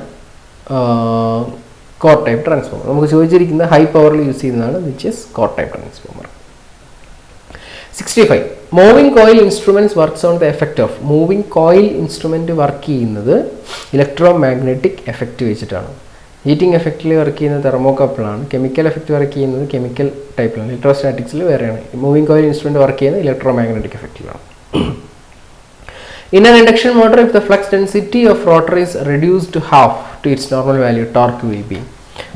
കോർ ടൈപ്പ് ട്രാൻസ്ഫോമർ. നമുക്ക് ചോദിച്ചിരിക്കുന്നത് ഹൈ പവറിൽ യൂസ് ചെയ്യുന്നതാണ്, which is core type transformer. 65. Moving coil instruments works on the effect of. Moving coil instrument work ചെയ്യുന്നത് ഇലക്ട്രോ മാഗ്നറ്റിക് എഫക്റ്റ് വെച്ചിട്ടാണ്. ഹീറ്റിംഗ് എഫക്റ്റിൽ വർക്ക് ചെയ്യുന്നത് തെർമോകപ്പിളാണ്, കെമിക്കൽ എഫക്റ്റ് വർക്ക് ചെയ്യുന്നത് കെമിക്കൽ ടൈപ്പിലാണ്, ഇലക്ട്രോസ്റ്റാറ്റിക്സിൽ വേറെയാണ്. മൂവിങ് കോയിൽ ഇൻസ്ട്രുമെൻറ്റ് വർക്ക് ചെയ്യുന്നത് ഇലക്ട്രോ മാഗ്നറ്റിക് എഫക്റ്റിലാണ്. In an induction motor, if the flux density of rotor is reduced to half to its normal value, torque will be.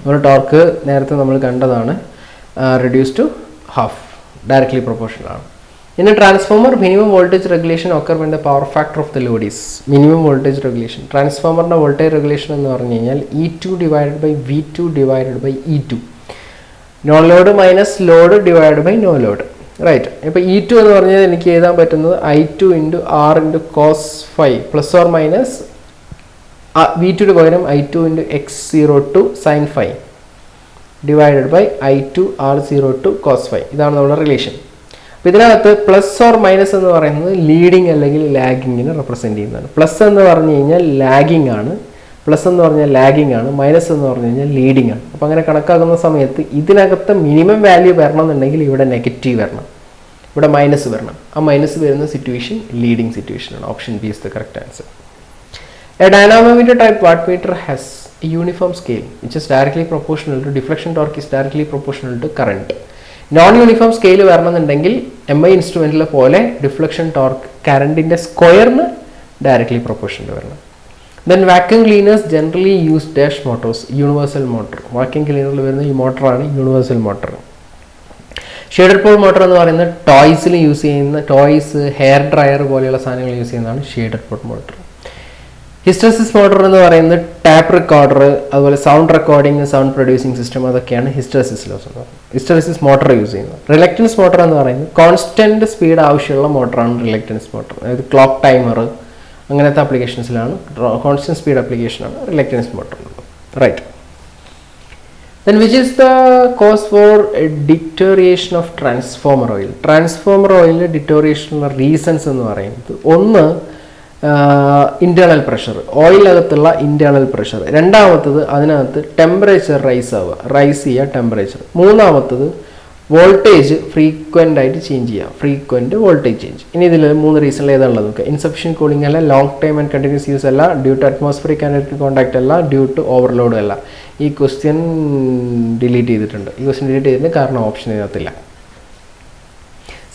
നമ്മുടെ ടോർക്ക് നേരത്തെ നമ്മൾ കണ്ടതാണ്, reduced to half, directly proportional ആണ്. In a transformer, minimum voltage regulation occur when the power factor of the load is minimum voltage regulation. ട്രാൻസ്ഫോമറിൻ്റെ voltage regulation എന്ന് പറഞ്ഞു കഴിഞ്ഞാൽ E2 divided by V2 divided by E2. No load minus load divide by no load. Right. ഇപ്പോൾ E2 എന്ന് പറഞ്ഞാൽ എനിക്ക് എഴുതാൻ പറ്റുന്നത് I2 into R into cos phi plus or minus V2 പകരം I2 into X02 sine phi divided by I2 R02 cos phi. ഇതാണ് നമ്മുടെ relation. അപ്പോൾ ഇതിനകത്ത് പ്ലസ് ഓർ മൈനസ് എന്ന് പറയുന്നത് ലീഡിങ് അല്ലെങ്കിൽ ലാഗിങ്ങിനെ റെപ്രസെൻറ്റ് ചെയ്യുന്നതാണ്. പ്ലസ് എന്ന് പറഞ്ഞു കഴിഞ്ഞാൽ ലാഗിങ് ആണ്, പ്ലസ് എന്ന് പറഞ്ഞാൽ ലാഗിങ് ആണ്, മൈനസ് എന്ന് പറഞ്ഞു കഴിഞ്ഞാൽ ലീഡിങ് ആണ്. അപ്പോൾ അങ്ങനെ കണക്കാക്കുന്ന സമയത്ത് ഇതിനകത്ത് മിനിമം വാല്യൂ വരണം എന്നുണ്ടെങ്കിൽ ഇവിടെ നെഗറ്റീവ് വരണം, ഇവിടെ മൈനസ് വരണം. ആ മൈനസ് വരുന്ന സിറ്റുവേഷൻ ലീഡിങ് സിറ്റുവേഷനാണ്. Option B is the correct answer. A dynamometer type wattmeter has a uniform scale which is directly proportional to deflection torque is directly proportional to current. Non uniform scale വരണമെന്നുണ്ടെങ്കിൽ MI ഇൻസ്ട്രുമെൻറ്റിലെ പോലെ deflection torque കറണ്ടിൻ്റെ സ്ക്വയറിന് directly proportional വരണം. Then vacuum cleaners generally use dash motors, universal motor. Vacuum cleaner വരുന്ന ഈ മോട്ടറാണ് universal motor. Shaded pole motor എന്ന് പറയുന്നത് ടോയ്സിൽ യൂസ് ചെയ്യുന്ന, ടോയ്സ് ഹെയർ ഡ്രയർ പോലെയുള്ള സാധനങ്ങൾ യൂസ് ചെയ്യുന്നതാണ് shaded pole motor. Hysteresis motor എന്ന് പറയുന്നത് ടാപ്പ് റെക്കോർഡർ, അതുപോലെ sound recording, sound producing system, അതൊക്കെയാണ് ഹിസ്റ്ററിസിസ് ലോസ് എന്ന് പറയുന്നത്. ഹിസ്റ്ററിസിസ് മോട്ടർ യൂസ് ചെയ്യുന്നത്. റിലക്റ്റൻസ് മോട്ടർ എന്ന് പറയുന്നത് കോൺസ്റ്റന്റ് സ്പീഡ് ആവശ്യമുള്ള മോട്ടറാണ് റിലക്റ്റൻസ് മോട്ടർ. അതായത് ക്ലോക്ക് ടൈമർ അങ്ങനത്തെ ആപ്ലിക്കേഷൻസിലാണ്, കോൺസ്റ്റന്റ് സ്പീഡ് ആപ്ലിക്കേഷനാണ് reluctance motor. Right. Then which is the cause for deterioration of transformer oil? Transformer ഓയിലിൻ്റെ ഡിറ്റോറിയേഷനുള്ള റീസൺസ് എന്ന് പറയുന്നത് ഒന്ന് ഇൻറ്റേർണൽ പ്രഷർ, ഓയിലകത്തുള്ള ഇൻറ്റേർണൽ പ്രഷർ. രണ്ടാമത്തത് അതിനകത്ത് ടെമ്പറേച്ചർ റൈസ് ചെയ്യുക ടെമ്പറേച്ചർ. മൂന്നാമത്തത് വോൾട്ടേജ് ഫ്രീക്വൻ്റ് ആയിട്ട് ചേഞ്ച് ചെയ്യുക, ഫ്രീക്വൻറ്റ് വോൾട്ടേജ് ചേഞ്ച്. ഇനി ഇതിൽ മൂന്ന് റീസണിൽ ഏതാണുള്ളത് നോക്കുക. ഇൻസഫിഷ്യൻറ്റ് കൂളിംഗ് അല്ല, long time and continuous use അല്ല, due to atmospheric and electric contact അല്ല, ഡ്യൂ ടു ഓവർലോഡ് അല്ല. ഈ ക്വസ്റ്റ്യൻ ഡിലീറ്റ് ചെയ്തിട്ടുണ്ട്. ഈ ക്വസ്റ്റ്യൻ ഡിലീറ്റ് ചെയ്തിട്ടുണ്ട് കാരണം option ഇതിനകത്തില്ല.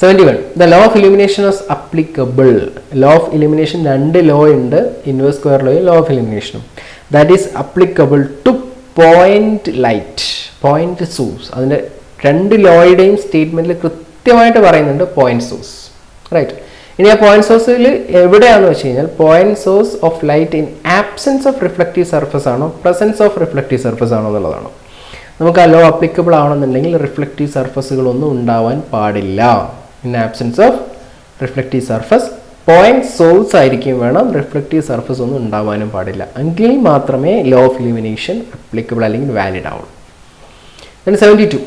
71. The law of elimination is applicable. Law of elimination രണ്ട് ലോ ഉണ്ട്, ഇൻവേഴ്സ് സ്ക്വയർ ലോയും ലോ ഓഫ് എലിമിനേഷനും. That is applicable to point light, point source. അതിൻ്റെ രണ്ട് ലോയുടെയും സ്റ്റേറ്റ്മെൻറ്റിൽ കൃത്യമായിട്ട് പറയുന്നുണ്ട് പോയിന്റ് സോഴ്സ്. റൈറ്റ്. ഇനി ആ പോയിന്റ് സോഴ്സിൽ എവിടെയാണെന്ന് വെച്ച് കഴിഞ്ഞാൽ point source of light in absence of reflective surface ആണോ പ്രസൻസ് ഓഫ് റിഫ്ലക്റ്റീവ് സർഫസ് ആണോ എന്നുള്ളതാണോ. നമുക്ക് ആ ലോ അപ്ലിക്കബിൾ ആവണമെന്നുണ്ടെങ്കിൽ റിഫ്ലക്റ്റീവ് സർഫസുകളൊന്നും ഉണ്ടാവാൻ പാടില്ല. In absence of reflective surface point source ആയിരിക്കും വേണം, റിഫ്ലക്റ്റീവ് സർഫസ് ഒന്നും ഉണ്ടാവാനും പാടില്ല. എങ്കിൽ മാത്രമേ ലോ ഓഫ് എലിമിനേഷൻ അപ്ലിക്കബിൾ അല്ലെങ്കിൽ വാലിഡ് ആവുള്ളൂ. 72.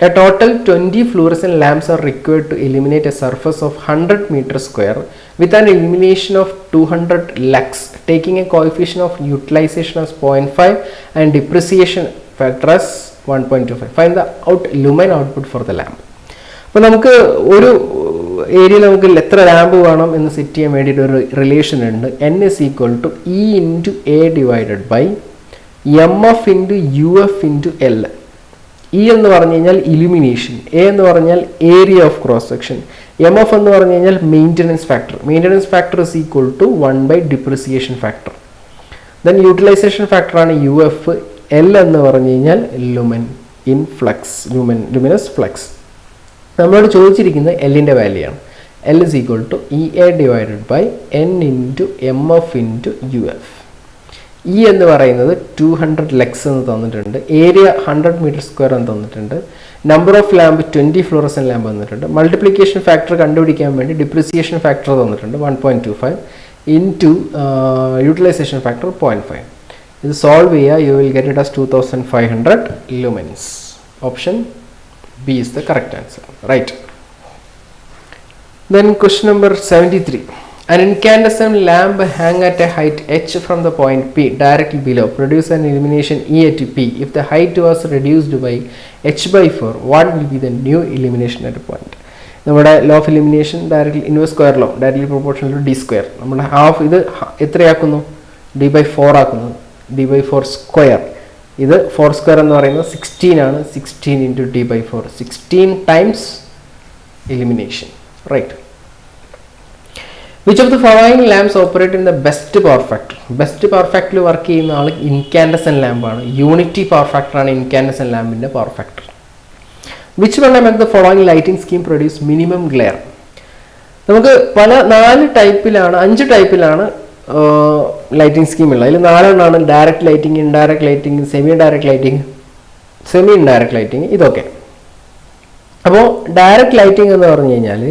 A total 20 fluorescent lamps are required to illuminate a surface of 100 meters square with an illumination of 200 lux, taking a coefficient of utilization as 0.5 and depreciation factor as 1.25. Find the lumen output for the lamp. അപ്പോൾ നമുക്ക് ഒരു ഏരിയയിൽ നമുക്ക് എത്ര lamp വേണം എന്ന് set ചെയ്യാൻ വേണ്ടിയിട്ട് ഒരു റിലേഷൻ ഉണ്ട്. N is equal to E into A divided by MF into UF into L. E എന്ന് പറഞ്ഞു കഴിഞ്ഞാൽ ഇലുമിനേഷൻ, എ എന്ന് പറഞ്ഞാൽ area of cross section, MF എന്ന് പറഞ്ഞു കഴിഞ്ഞാൽ maintenance factor. Maintenance factor is equal to 1 depreciation factor. Then utilization ഫാക്ടറാണ് UF. L എന്ന് പറഞ്ഞു കഴിഞ്ഞാൽ lumen in flux, luminous flux. നമ്മളോട് ചോദിച്ചിരിക്കുന്നത് എല്ലിൻ്റെ വാല്യൂ ആണ്. L is equal to EA divided by N into MF into UF. E എന്ന് പറയുന്നത് 200 ലക്സ് എന്ന് തന്നിട്ടുണ്ട്, ഏരിയ 100 മീറ്റർ സ്ക്വയർ എന്ന് തന്നിട്ടുണ്ട്, number of lamp 20 fluorescent lamp തന്നിട്ടുണ്ട്, മൾട്ടിപ്ലിക്കേഷൻ ഫാക്ടർ കണ്ടുപിടിക്കാൻ വേണ്ടി ഡിപ്രിസിയേഷൻ ഫാക്ടർ തന്നിട്ടുണ്ട് 1.25 ഇൻറ്റു യൂട്ടിലൈസേഷൻ ഫാക്ടർ 0.5. ഇത് സോൾവ് ചെയ്യുക, you will get it as 2500 lumens. ഓപ്ഷൻ B is the correct answer, right? Then question number 73. An incandescent lamp hang at a height h from the point P directly below produce an illumination E at P. If the height was reduced by h by 4, what will be the new illumination at a point? നമ്മുടെ law of illumination directly inverse square law, directly proportional to D square. നമ്മൾ half ഇത് എത്രയാക്കുന്നു? d/4 ആക്കുന്നു, d/4 square. ഇത് 4 square എന്ന് പറയുന്നത് 16 ആണ്. 16 into d/4, 16 times illumination, right? Which of the following lamps operate in the best power factor? Best power ഫാക്ടറിൽ work ചെയ്യുന്ന ആൾ ഇൻകാൻഡസൻ ലാമ്പാണ്. യൂണിറ്റി പവർ ഫാക്ടറാണ് ഇൻകാൻഡസൻ ലാമ്പിൻ്റെ power factor. Which one among the following lighting scheme produce minimum glare? നമുക്ക് പല 5 ടൈപ്പിലാണ് lighting സ്കീമുള്ളത്. അതിൽ 4 direct lighting, indirect lighting, semi indirect lighting, ഇതൊക്കെ. അപ്പോൾ ഡയറക്റ്റ് ലൈറ്റിംഗ് എന്ന് പറഞ്ഞു കഴിഞ്ഞാൽ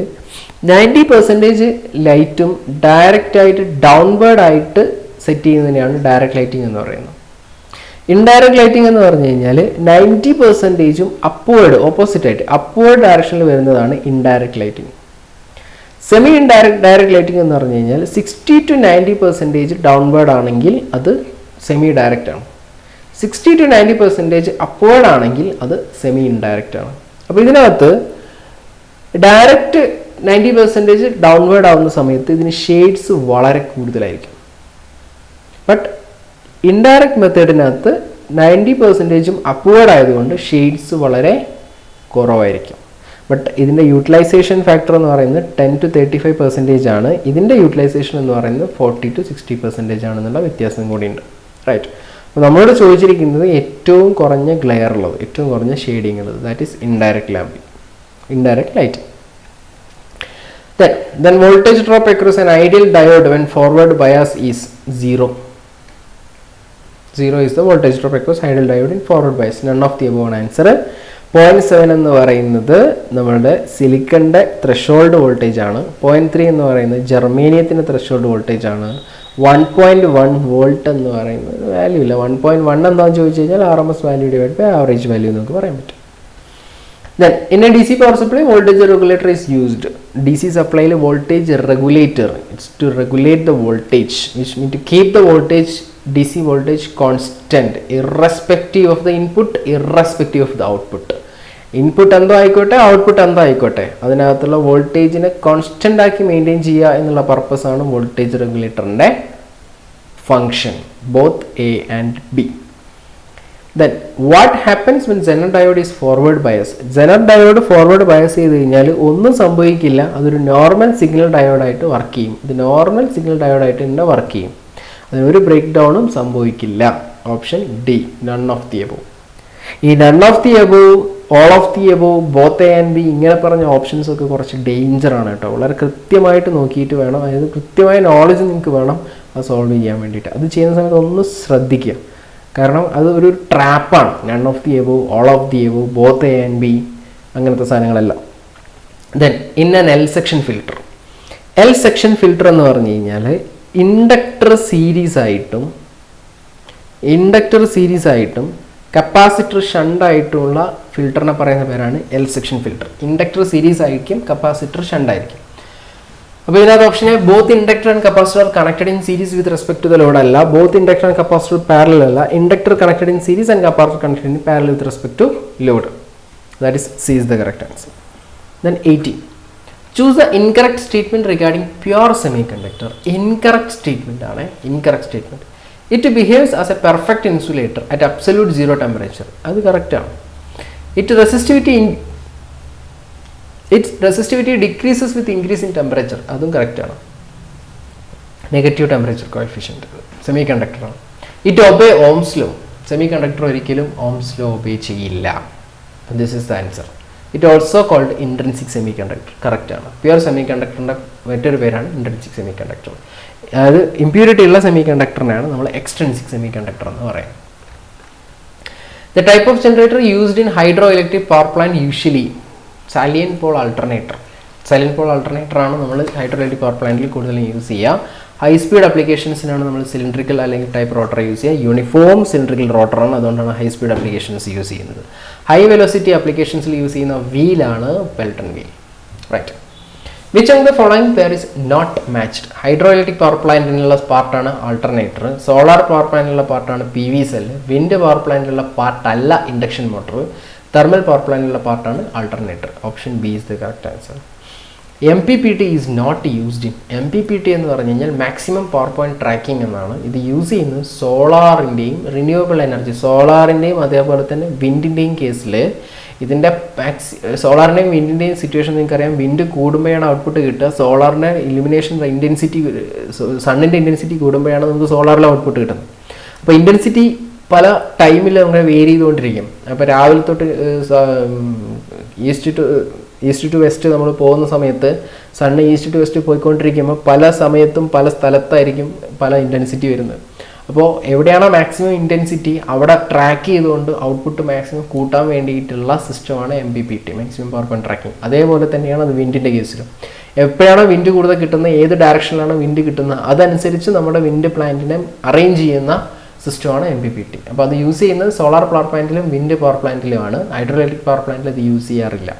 90% ലൈറ്റും ഡയറക്റ്റായിട്ട് ഡൗൺവേർഡ് ആയിട്ട് സെറ്റ് ചെയ്യുന്നതിനെയാണ് ഡയറക്റ്റ് ലൈറ്റിംഗ് എന്ന് പറയുന്നത്. ഇൻഡയറക്റ്റ് ലൈറ്റിംഗ് എന്ന് പറഞ്ഞു കഴിഞ്ഞാൽ 90% അപ്വേർഡ്, ഓപ്പോസിറ്റായിട്ട് അപ്വേർഡ് ഡയറക്ഷനിൽ വരുന്നതാണ് indirect lighting. Semi direct lighting എന്ന് പറഞ്ഞു കഴിഞ്ഞാൽ 60 to 90% ഡൗൺവേർഡ് ആണെങ്കിൽ അത് സെമി ഡയറക്റ്റ് ആണ്, 60 to 90% അപ്വേർഡ് ആണെങ്കിൽ അത് സെമി ഇൻഡയറക്റ്റ് ആണ്. അപ്പോൾ ഇതിനകത്ത് ഡയറക്റ്റ് 90% ഡൗൺവേർഡ് ആവുന്ന സമയത്ത് ഇതിന് ഷെയ്ഡ്സ് വളരെ കൂടുതലായിരിക്കും. ബട്ട് ഇൻഡയറക്റ്റ് മെത്തേഡിനകത്ത് 90% അപ്വേർഡ് ആയതുകൊണ്ട് ഷെയ്ഡ്സ് വളരെ കുറവായിരിക്കും. ബട്ട് ഇതിൻ്റെ യൂട്ടിലൈസേഷൻ ഫാക്ടർ എന്ന് പറയുന്നത് 10 to 35% ആണ്. ഇതിൻ്റെ യൂട്ടിലൈസേഷൻ എന്ന് പറയുന്നത് 40 to 60% ആണെന്നുള്ള വ്യത്യാസം കൂടിയുണ്ട്, റൈറ്റ്? അപ്പോൾ നമ്മളോട് ചോദിച്ചിരിക്കുന്നത് ഏറ്റവും കുറഞ്ഞ ഗ്ലെയർ ഉള്ളത്, ഏറ്റവും കുറഞ്ഞ ഷെയ്ഡിങ് ഉള്ളത്, that is indirect lamping, indirect light. Then voltage drop across an ideal diode when forward bias is 0. 0 is the voltage drop across ideal diode in forward bias. None of the above answer. 0.7 എന്ന് പറയുന്നത് നമ്മുടെ സിലിക്കണിൻ്റെ threshold voltage ആണ്. 0.3 എന്ന് പറയുന്നത് ജർമേനിയത്തിൻ്റെ threshold voltage ആണ്. 1.1 volt എന്ന് പറയുന്നത് value ഇല്ല. 1.1 എന്താണെന്ന് ചോദിച്ചു കഴിഞ്ഞാൽ RMS value divide by average value നമുക്ക് പറയാൻ പറ്റും. Then in a DC power supply, voltage regulator is used. DC supply le voltage regulator, it's to regulate the voltage, which means to keep the voltage, DC voltage constant irrespective of the input, irrespective of the output. Input എന്തോ ആയിക്കോട്ടെ, output എന്തോ ആയിക്കോട്ടെ, അതിനകത്തുള്ള വോൾട്ടേജിനെ constant ആക്കി maintain ചെയ്യുക എന്നുള്ള പർപ്പസാണ് വോൾട്ടേജ് റെഗുലേറ്ററിൻ്റെ function, both A and B. Then what happens when Zener diode is forward bias? Zener diode forward bias ചെയ്ത് കഴിഞ്ഞാൽ ഒന്നും സംഭവിക്കില്ല, അതൊരു നോർമൽ സിഗ്നൽ ഡയോഡായിട്ട് വർക്ക് ചെയ്യും. ഇത് നോർമൽ സിഗ്നൽ ഡയോഡായിട്ട് തന്നെ വർക്ക് ചെയ്യും, അതിനൊരു ബ്രേക്ക് ഡൗണും സംഭവിക്കില്ല. Option D, none of the above. ഈ none of the above, all of the above, both A and B, ഇങ്ങനെ പറഞ്ഞ ഓപ്ഷൻസ് ഒക്കെ കുറച്ച് ഡേഞ്ചറാണ് കേട്ടോ. വളരെ കൃത്യമായിട്ട് നോക്കിയിട്ട് വേണം, അതായത് കൃത്യമായ നോളജ് നിങ്ങൾക്ക് വേണം അത് സോൾവ് ചെയ്യാൻ വേണ്ടിയിട്ട്. അത് ചെയ്യുന്ന സമയത്ത് ഒന്ന് ശ്രദ്ധിക്കുക, കാരണം അത് ഒരു ട്രാപ്പാണ്. None of the above, all of the above, both A and B, അങ്ങനത്തെ സാധനങ്ങളെല്ലാം. Then in an L section filter. L section filter എന്ന് പറഞ്ഞു കഴിഞ്ഞാൽ ഇൻഡക്ടർ സീരീസ് ആയിട്ടും കപ്പാസിറ്റർ ഷണ്ടായിട്ടുള്ള ഫിൽറ്ററിനെ പറയുന്ന പേരാണ് L section filter. Inductor series ആയിരിക്കും, കപ്പാസിറ്റർ ഷണ്ട് ആയിരിക്കും. അപ്പോൾ ഇതിനകത്ത് ഓപ്ഷനെ both inductor and capacitor connected in series with respect to the load അല്ല, both inductor and capacitor parallel അല്ല, inductor connected in series and capacitor connected in parallel with respect to load. That is C is the correct answer. Then 18. Choose the incorrect statement regarding pure semiconductor. Incorrect statement ആണ്, incorrect statement. It behaves as a perfect insulator at absolute zero temperature. അത് കറക്റ്റാണ്. Its resistivity decreases with increase in temperature. അതും കറക്റ്റാണ്. Negative temperature coefficient സെമി കണ്ടക്ടറാണ്. It obey ohm's law. Semiconductor ഒരിക്കലും ohm's law obey ചെയ്യില്ല. This is the answer. It also called intrinsic semiconductor. കറക്റ്റാണ്. Pure സെമി കണ്ടക്ടറിൻ്റെ മറ്റൊരു പേരാണ് ഇൻട്രിൻസിക് സെമി കണ്ടക്ടർ. അതായത് ഇമ്പ്യൂരിറ്റി ഉള്ള സെമി കണ്ടക്ടറിനെയാണ് നമ്മൾ എക്സ്ട്രിൻസിക് സെമി കണ്ടക്ടർ എന്ന് പറയുന്നത്. The type of generator used in hydro electric power plant usually salient pole alternator. Salient pole alternator ആണ് നമ്മൾ ഹൈഡ്രോ ഇലക്ട്രിക് പവർ പ്ലാന്റിൽ കൂടുതലും യൂസ് ചെയ്യുക. ഹൈ സ്പീഡ് ആപ്ലിക്കേഷൻസിനാണ് നമ്മൾ സിലിണ്ടറിക്കൽ അല്ലെങ്കിൽ ടൈപ്പ് റോട്ടർ യൂസ് ചെയ്യുക. യൂണിഫോം സിലിണ്ടറിക്കൽ റോട്ടറാണ്, അതുകൊണ്ടാണ് ഹൈ സ്പീഡ് ആപ്ലിക്കേഷൻസ് യൂസ് ചെയ്യുന്നത്. ഹൈ വെലോസിറ്റി ആപ്ലിക്കേഷൻസിൽ യൂസ് ചെയ്യുന്ന വീലാണ് Pelton wheel. Right. Which of the following pair is not matched? Hydro electric power പ്ലാന്റിനുള്ള പാർട്ടാണ് ആൾട്ടർനേറ്റർ, സോളാർ പവർ പ്ലാന്റിലുള്ള പാർട്ടാണ് P V cell, wind power പ്ലാന്റിലുള്ള പാർട്ടല്ല ഇൻഡക്ഷൻ മോട്ടർ, തെർമൽ പവർ പ്ലാന്റിലുള്ള പാർട്ടാണ് alternator. Option B is the correct answer. M P P T is not used in. M P P T എന്ന് പറഞ്ഞു കഴിഞ്ഞാൽ maximum power point tracking എന്നാണ്. ഇത് use ചെയ്യുന്നത് സോളാറിൻ്റെയും റിന്യൂവബിൾ എനർജി, സോളാറിൻ്റെയും അതേപോലെ തന്നെ വിൻഡിൻ്റെയും കേസിൽ ഇതിൻ്റെ സോളാറിൻ്റെയും വിൻഡിൻ്റെയും സിറ്റുവേഷൻ നിങ്ങൾക്കറിയാം. വിൻഡ് കൂടുമ്പോഴാണ് ഔട്ട്പുട്ട് കിട്ടുക. സോളാറിൻ്റെ ഇലുമിനേഷൻ ഇൻറ്റൻസിറ്റി, സണ്ണിൻ്റെ ഇൻറ്റൻസിറ്റി കൂടുമ്പോഴാണ് നമുക്ക് സോളാറിലെ ഔട്ട്പുട്ട് കിട്ടുന്നത്. അപ്പോൾ ഇൻറ്റൻസിറ്റി പല ടൈമിൽ നമുക്ക് വേരി ചെയ്തുകൊണ്ടിരിക്കും. അപ്പോൾ രാവിലെ തൊട്ട് ഈസ്റ്റ് ടു വെസ്റ്റ് നമ്മൾ പോകുന്ന സമയത്ത് സണ്ണ് ഈസ്റ്റ് ടു വെസ്റ്റ് പോയിക്കൊണ്ടിരിക്കുമ്പോൾ പല സമയത്തും പല സ്ഥലത്തായിരിക്കും പല ഇൻറ്റൻസിറ്റി വരുന്നത്. അപ്പോൾ എവിടെയാണോ മാക്സിമം ഇൻറ്റൻസിറ്റി അവിടെ ട്രാക്ക് ചെയ്തുകൊണ്ട് ഔട്ട്പുട്ട് മാക്സിമം കൂട്ടാൻ വേണ്ടിയിട്ടുള്ള സിസ്റ്റമാണ് M P P T, maximum power point tracking. അതേപോലെ തന്നെയാണ് അത് വിൻഡിൻ്റെ കേസിലും. എപ്പോഴാണോ വിൻഡ് കൂടുതൽ കിട്ടുന്നത്, ഏത് ഡയറക്ഷനിലാണോ വിൻഡ് കിട്ടുന്നത്, അതനുസരിച്ച് നമ്മുടെ വിൻഡ് പ്ലാന്റിനെ അറേഞ്ച് ചെയ്യുന്ന സിസ്റ്റമാണ് എം പി പി ടി. അപ്പോൾ അത് യൂസ് ചെയ്യുന്നത് സോളാർ പവർ പ്ലാന്റിലും വിൻഡ് പവർ പ്ലാന്റിലുമാണ്. ഹൈഡ്രോ ഇലക്ട്രിക് പവർ പ്ലാന്റിൽ അത് യൂസ് ചെയ്യാറില്ല.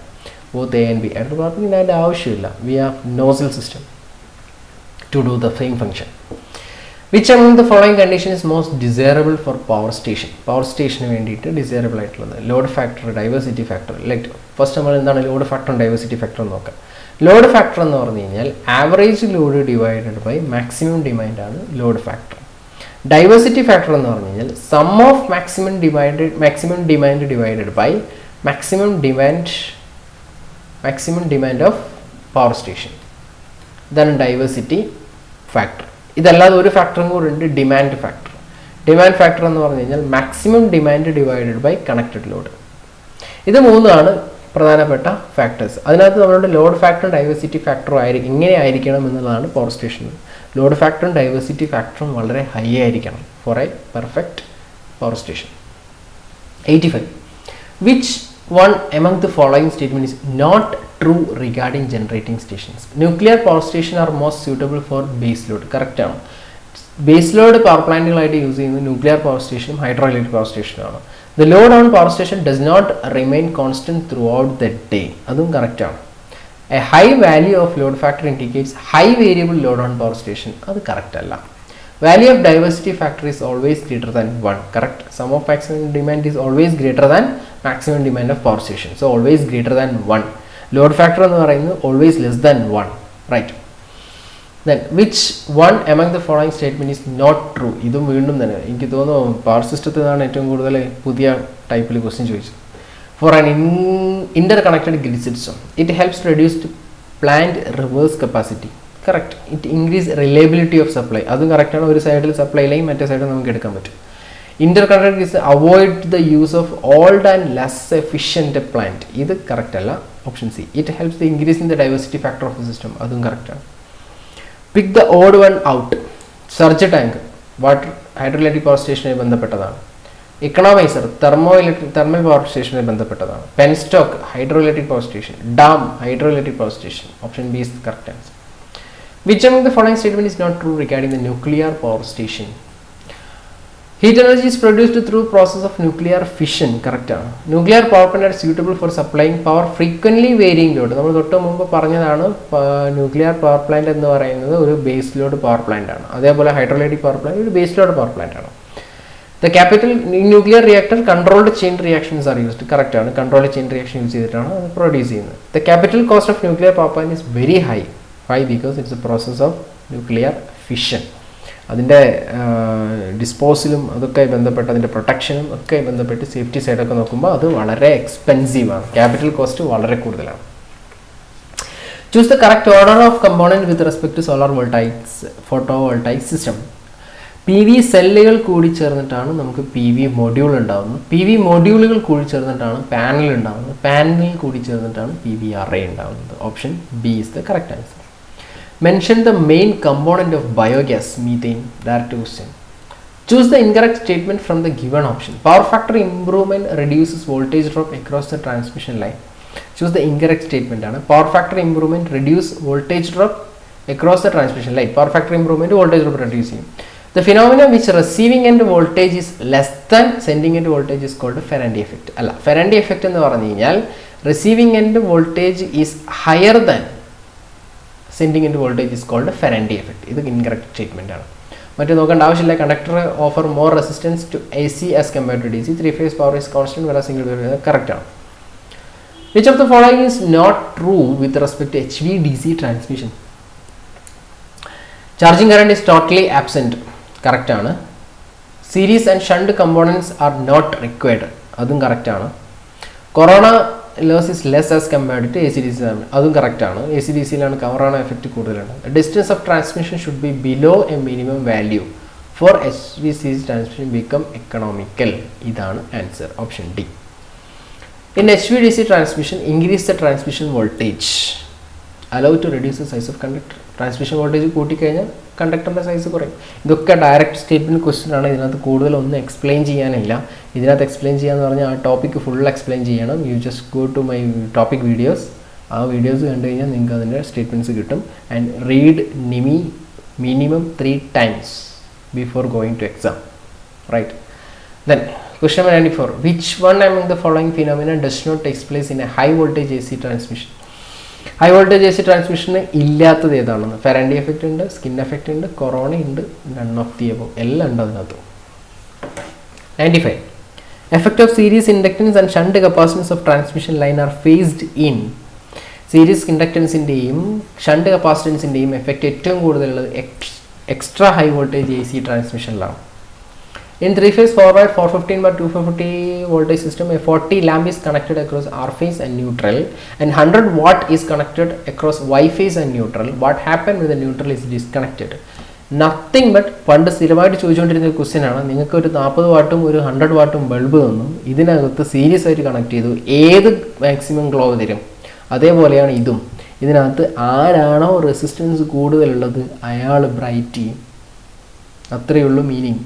Both A and B. Hydro power പ്ലാന്റിന് അതിൻ്റെ ആവശ്യമില്ല. We have nozzle system to do the same function. Which among the following condition is most desirable for power station? Power സ്റ്റേഷന് വേണ്ടിയിട്ട് desirable ആയിട്ടുള്ളത് load factor, diversity factor. Like first നമ്മൾ എന്താണ് load ഫാക്ടറും diversity ഫാക്ടറും നോക്കാം. ലോഡ് ഫാക്ടർ എന്ന് പറഞ്ഞു കഴിഞ്ഞാൽ average load divided by maximum demand ആണ് ലോഡ് ഫാക്ടർ. ഡൈവേഴ്സിറ്റി ഫാക്ടർ എന്ന് പറഞ്ഞു കഴിഞ്ഞാൽ sum of maximum demand divided by maximum demand of power station. ഇതാണ് ഡൈവേഴ്സിറ്റി ഫാക്ടർ. ഇതല്ലാതെ ഒരു ഫാക്ടറും കൂടെ ഉണ്ട്, ഡിമാൻഡ് ഫാക്ടർ. ഡിമാൻഡ് ഫാക്ടർ എന്ന് പറഞ്ഞു കഴിഞ്ഞാൽ maximum demand divided by connected load. ഇത് മൂന്നാണ് പ്രധാനപ്പെട്ട ഫാക്ടേഴ്സ്. അതിനകത്ത് നമ്മളുടെ ലോഡ് ഫാക്ടറും ഡൈവേഴ്സിറ്റി ഫാക്ടറും ഇങ്ങനെ ആയിരിക്കണം എന്നുള്ളതാണ് പവർ സ്റ്റേഷനിൽ. ലോഡ് ഫാക്ടറും ഡൈവേഴ്സിറ്റി ഫാക്ടറും വളരെ ഹൈ ആയിരിക്കണം for a perfect power station. 85. Which one among the following statement is not true regarding generating stations? Nuclear power station are most suitable for base load. Correct ആണ്. Base load power പ്ലാന്റുകളായിട്ട് use ചെയ്യുന്നത് nuclear power സ്റ്റേഷനും hydro electric power സ്റ്റേഷനുമാണ്. The load on power station does not remain constant throughout the day. അതും correct ആണ്. A high value of load factor indicates high variable load on power station. അത് correct അല്ല. Value of diversity factor is always greater than 1. Correct. Sum of maximum demand is always greater than maximum demand of power station. So always greater than 1. Load factor എന്ന് പറയുന്നത് always less than 1. Right. Then which one among the following statement is not true? ഇതും വീണ്ടും തന്നെ എനിക്ക് തോന്നുന്നു power സിസ്റ്റത്തിൽ നിന്നാണ് ഏറ്റവും കൂടുതൽ പുതിയ ടൈപ്പിൽ ക്വസ്റ്റ്യൻ ചോദിച്ചത്. For an interconnected grid system, it helps to reduce plant reverse capacity. Correct. It increase reliability of supply. അതും കറക്റ്റാണ്. ഒരു സൈഡിൽ സപ്ലൈ ലൈൻ മറ്റേ സൈഡിൽ നമുക്ക് എടുക്കാൻ പറ്റും. Interconnected is avoid the use of old and less efficient plant. ഇത് കറക്റ്റ് അല്ല. Option C. It helps the increase in the diversity factor of the system. അതും കറക്റ്റാണ്. Pick the odd one out. Surge tank water hydro electric power സ്റ്റേഷനുമായി ബന്ധപ്പെട്ടതാണ്. Economiser thermal power സ്റ്റേഷനുമായി ബന്ധപ്പെട്ടതാണ്. Penstock hydro electric power station. Dam hydro electric power station. Option B is correct answer. Which among the following statement is not true regarding the nuclear power station? Heat energy is produced through process of nuclear fission. Correct ആണ്. Nuclear power plant are suitable for supplying power frequently varying load. നമ്മൾ തൊട്ട് മുമ്പ് പറഞ്ഞതാണ് nuclear power plant എന്ന് പറയുന്നത് ഒരു base load power plant ആണ്. അതേപോലെ ഹൈഡ്രോഇലക്ട്രിക് പവർ പ്ലാന്റ് ഒരു ബേസ് ലോഡ് പവർ പ്ലാന്റ് ആണ്. The capital nuclear reactor controlled chain reactions are used. Correct ആണ്. Controlled chain reaction യൂസ് ചെയ്തിട്ടാണ് അത് പ്രൊഡ്യൂസ് ചെയ്യുന്നത്. The capital cost of nuclear power plant is very high. Why? Because it's a process of nuclear fission. അതിൻ്റെ ഡിസ്പോസലും അതൊക്കെ ബന്ധപ്പെട്ട് അതിൻ്റെ പ്രൊട്ടക്ഷനും ഒക്കെ ബന്ധപ്പെട്ട് സേഫ്റ്റി സൈഡൊക്കെ നോക്കുമ്പോൾ അത് വളരെ എക്സ്പെൻസീവാണ്. ക്യാപിറ്റൽ കോസ്റ്റ് വളരെ കൂടുതലാണ്. Choose the correct order of component with respect to solar voltaics photovoltaic system. P V സെല്ലുകൾ കൂടി ചേർന്നിട്ടാണ് നമുക്ക് പി വി മൊഡ്യൂൾ ഉണ്ടാകുന്നത്. പി വി മൊഡ്യൂളുകൾ കൂടി ചേർന്നിട്ടാണ് പാനൽ ഉണ്ടാകുന്നത്. പാനലിൽ കൂടി ചേർന്നിട്ടാണ് പി വി അറേ ഉണ്ടാകുന്നത്. Option B is the correct answer. Mention the main component of biogas, methane. Direct question. Choose the incorrect statement from the given option. Power factor improvement reduces voltage drop across the transmission line. Choose the incorrect statement. Power factor improvement reduce voltage drop across the transmission line. Power factor improvement voltage drop reducing. The phenomenon which receiving end voltage is less than sending end voltage is called Faraday effect. Alla, Faraday effect എന്ന് പറഞ്ഞു കഴിഞ്ഞാൽ receiving end voltage is higher than sending end voltage is called Faraday effect. ഇത് incorrect statement ആണ്. മറ്റേ നോക്കേണ്ട ആവശ്യമില്ല. Conductor offer more resistance to A C as compared to D C. 3 phase power is constant വേറെ single wave. Correct ആണ്. Which of the following is not true with respect to H V D C transmission? Charging current is totally absent. Correct ആണ്. Series and shunt components are not required. അതും correct ആണ്. Corona loss is less as compared to A C D C. അതും correct ആണ്. A C D സിയിലാണ് corona effect കൂടുതലുണ്ട്. Distance of transmission should be below a minimum value for H V C transmission become economical. ഇതാണ് answer. Option D. In H V D C transmission increase the transmission voltage allow to reduce the size of conductor. Transmission voltage കൂട്ടിക്കഴിഞ്ഞാൽ കണ്ടക്ടറിൻ്റെ size കുറയും. ഇതൊക്കെ direct statement question ആണ്. ഇതിനകത്ത് കൂടുതലൊന്നും explain ചെയ്യാനില്ല. ഇതിനകത്ത് എക്സ്പ്ലെയിൻ ചെയ്യാന്ന് പറഞ്ഞാൽ ആ ടോപ്പിക്ക് ഫുൾ എക്സ്പ്ലെയിൻ ചെയ്യണം. You just go to my topic videos. ആ വീഡിയോസ് കണ്ടു കഴിഞ്ഞാൽ നിങ്ങൾക്ക് അതിൻ്റെ സ്റ്റേറ്റ്മെൻറ്റ്സ് കിട്ടും. And read minimum 3 times before going to exam. Right. Then question 94. Which one among the following phenomena does not take place in a high voltage AC transmission? High voltage A C ട്രാൻസ്മിഷന് ഇല്ലാത്തത് ഏതാണെന്ന്? Ferranti effect ഉണ്ട്, skin effect ഉണ്ട്, corona ഉണ്ട്, none of the above. എല്ലാം ഉണ്ട് അതിനകത്ത്. 95. Effect of series inductance and shunt capacitance of transmission line are phased in. Series ഇൻഡക്റ്റൻസിൻ്റെയും ഷണ്ട് കപ്പാസിറ്റൻസിൻ്റെയും എഫക്റ്റ് ഏറ്റവും കൂടുതലുള്ളത് extra high voltage A C ട്രാൻസ്മിഷനിലാണ്. In 3 phase forward 415 by 250 voltage system, a 40 lamp is connected across R phase and neutral, and 100 watt is connected across Y phase and neutral. What happened when the neutral is disconnected? Nothing but പണ്ട് സ്ഥിരമായിട്ട് ചോദിച്ചുകൊണ്ടിരുന്ന ഒരു question ആണ്. നിങ്ങൾക്ക് ഒരു 40 വാട്ടും ഒരു 100 വാട്ടും bulb തന്നു. ഇതിനകത്ത് series ആയിട്ട് കണക്ട് ചെയ്തു. ഏത് മാക്സിമം ഗ്ലോ തരും? അതേപോലെയാണ് ഇതും. ഇതിനകത്ത് ആരാണോ റെസിസ്റ്റൻസ് കൂടുതലുള്ളത് അയാൾ ബ്രൈറ്റ് ചെയ്യും. അത്രയേ ഉള്ളൂ meaning.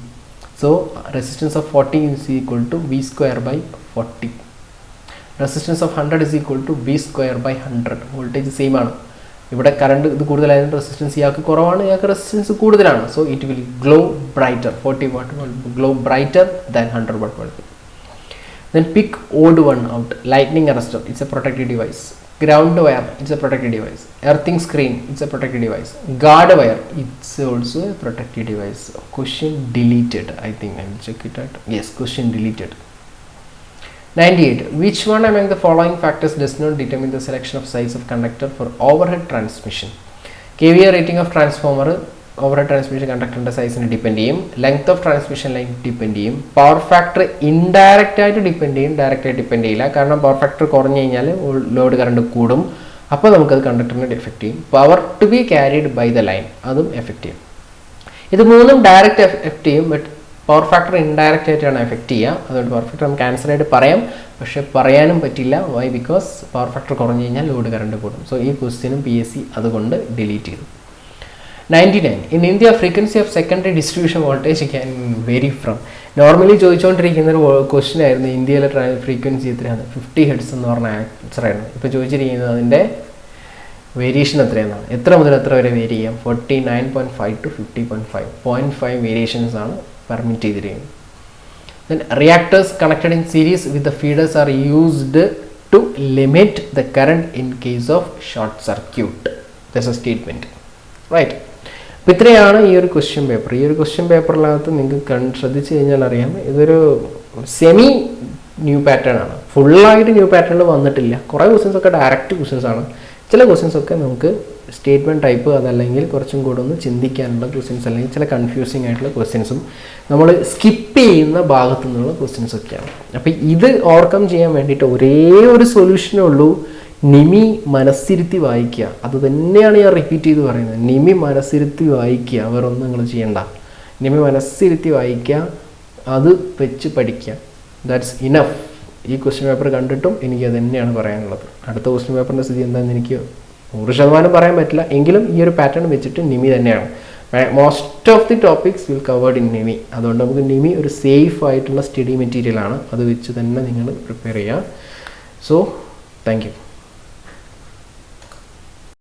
So resistance of 40 is equal to V square by 40. Resistance of 100 is equal to V square by 100. Voltage same ആണ്. ഇവിടെ കറണ്ട് ഇത് കൂടുതലായതുകൊണ്ട് റെസിസ്റ്റൻസ് ഇയാൾക്ക് കുറവാണ്, ഇയാൾക്ക് റെസിസ്റ്റൻസ് കൂടുതലാണ്. So it will glow brighter. 40 watt bulb glow brighter than 100 watt bulb. Then pick odd one out. Lightning arrestor, it's a protective device. Ground wire, it's a protective device. Earthing screen, it's a protective device. Guard wire, it's also a protective device. Question deleted. I think I will check it out. Yes, question deleted. 98. Which one among the following factors does not determine the selection of size of conductor for overhead transmission? KVA rating of transformer overhead transmission കണ്ടക്ടറിൻ്റെ സൈസിന് depend ചെയ്യും. Length of transmission line depend ചെയ്യും. Power factor indirect ആയിട്ട് depend ചെയ്യും, direct ആയിട്ട് depend ചെയ്യില്ല. കാരണം power factor കുറഞ്ഞു കഴിഞ്ഞാൽ ലോഡ് കറണ്ട് കൂടും. അപ്പോൾ നമുക്കത് കണ്ടക്ടറിനെ എഫക്റ്റ് ചെയ്യും. Power to be carried by the line അതും എഫക്റ്റ് ചെയ്യും. ഇത് മൂന്നും ഡയറക്റ്റ് എഫക്റ്റ് ചെയ്യും. ബട്ട് പവർ ഫാക്ടർ ഇൻഡയറക്റ്റ് ആയിട്ടാണ് എഫക്റ്റ് ചെയ്യുക. അതുകൊണ്ട് പവർ ഫാക്ടർ നമുക്ക് ആൻസർ ആയിട്ട് പറയാം, പക്ഷേ പറയാനും പറ്റില്ല. വൈ? ബിക്കോസ് പവർ ഫാക്ടർ കുറഞ്ഞു കഴിഞ്ഞാൽ ലോഡ് കറണ്ട് കൂടും. സോ ഈ ക്വസ്റ്റ്യനും PSC അതുകൊണ്ട് ഡിലീറ്റ് ചെയ്തു. 99. In India, frequency of secondary distribution voltage can vary from. Normally ചോദിച്ചുകൊണ്ടിരിക്കുന്ന ഒരു ക്വസ്റ്റ്യൻ ആയിരുന്നു ഇന്ത്യയിലെ ഫ്രീക്വൻസി എത്രയാണ്? 50 ഹെർട്സ് എന്ന് പറഞ്ഞ ആൻസറായിരുന്നു. ഇപ്പോൾ ചോദിച്ചിരിക്കുന്നത് അതിൻ്റെ വേരിയേഷൻ എത്രയെന്നാണ്. എത്ര മുതൽ എത്ര വരെ വേരി ചെയ്യാം? 49.5 to 50.5. 0.5 വേരിയേഷൻസ് ആണ് പെർമിറ്റ് ചെയ്തിരിക്കുന്നത്. Then reactors connected in series with the feeders are used to limit the current in case of short circuit. That's a statement, right? അപ്പോൾ ഇത്രയാണ് ഈ ഒരു ക്വസ്റ്റ്യൻ പേപ്പർ. ഈ ഒരു ക്വസ്റ്റ്യൻ പേപ്പറിനകത്ത് നിങ്ങൾക്ക് ശ്രദ്ധിച്ചു കഴിഞ്ഞാൽ അറിയാം, ഇതൊരു സെമി ന്യൂ പാറ്റേൺ ആണ്. ഫുള്ളായിട്ട് ന്യൂ പാറ്റേണിൽ വന്നിട്ടില്ല. കുറേ ക്വസ്റ്റ്യൻസ് ഒക്കെ ഡയറക്റ്റ് ക്വസ്റ്റ്യൻസ് ആണ്. ചില ക്വസ്റ്റ്യൻസ് ഒക്കെ നമുക്ക് സ്റ്റേറ്റ്മെൻറ്റ് ടൈപ്പ്, അതല്ലെങ്കിൽ കുറച്ചും കൂടെ ഒന്ന് ചിന്തിക്കാനുള്ള ക്വസ്റ്റ്യൻസ്, അല്ലെങ്കിൽ ചില കൺഫ്യൂസിങ് ആയിട്ടുള്ള ക്വസ്റ്റ്യൻസും നമ്മൾ സ്കിപ്പ് ചെയ്യുന്ന ഭാഗത്തു നിന്നുള്ള ക്വസ്റ്റ്യൻസ് ഒക്കെയാണ്. അപ്പോൾ ഇത് ഓവർകം ചെയ്യാൻ വേണ്ടിയിട്ട് ഒരേ ഒരു സൊല്യൂഷനേ ഉള്ളൂ, നിമി മനസ്സിരുത്തി വായിക്കുക. അത് തന്നെയാണ് ഞാൻ റിപ്പീറ്റ് ചെയ്ത് പറയുന്നത്. നിമി മനസ്സിരുത്തി വായിക്കുക, വേറെ ഒന്നും നിങ്ങൾ ചെയ്യണ്ട. നിമി മനസ്സിരുത്തി വായിക്കുക, അത് വെച്ച് പഠിക്കുക. That's enough. ഈ ക്വസ്റ്റ്യൻ പേപ്പർ കണ്ടിട്ടും എനിക്ക് അത് തന്നെയാണ് പറയാനുള്ളത്. അടുത്ത ക്വസ്റ്റ്യൻ പേപ്പറിൻ്റെ സ്ഥിതി എന്താണെന്ന് എനിക്ക് 100% പറയാൻ പറ്റില്ല, എങ്കിലും ഈ ഒരു പാറ്റേൺ വെച്ചിട്ട് നിമി തന്നെയാണ്. Most of the topics will covered in NIMI. അതുകൊണ്ട് നമുക്ക് നിമി ഒരു സേഫ് ആയിട്ടുള്ള സ്റ്റഡി മെറ്റീരിയലാണ്. അത് വെച്ച് തന്നെ നിങ്ങൾ പ്രിപ്പയർ ചെയ്യുക. So thank you.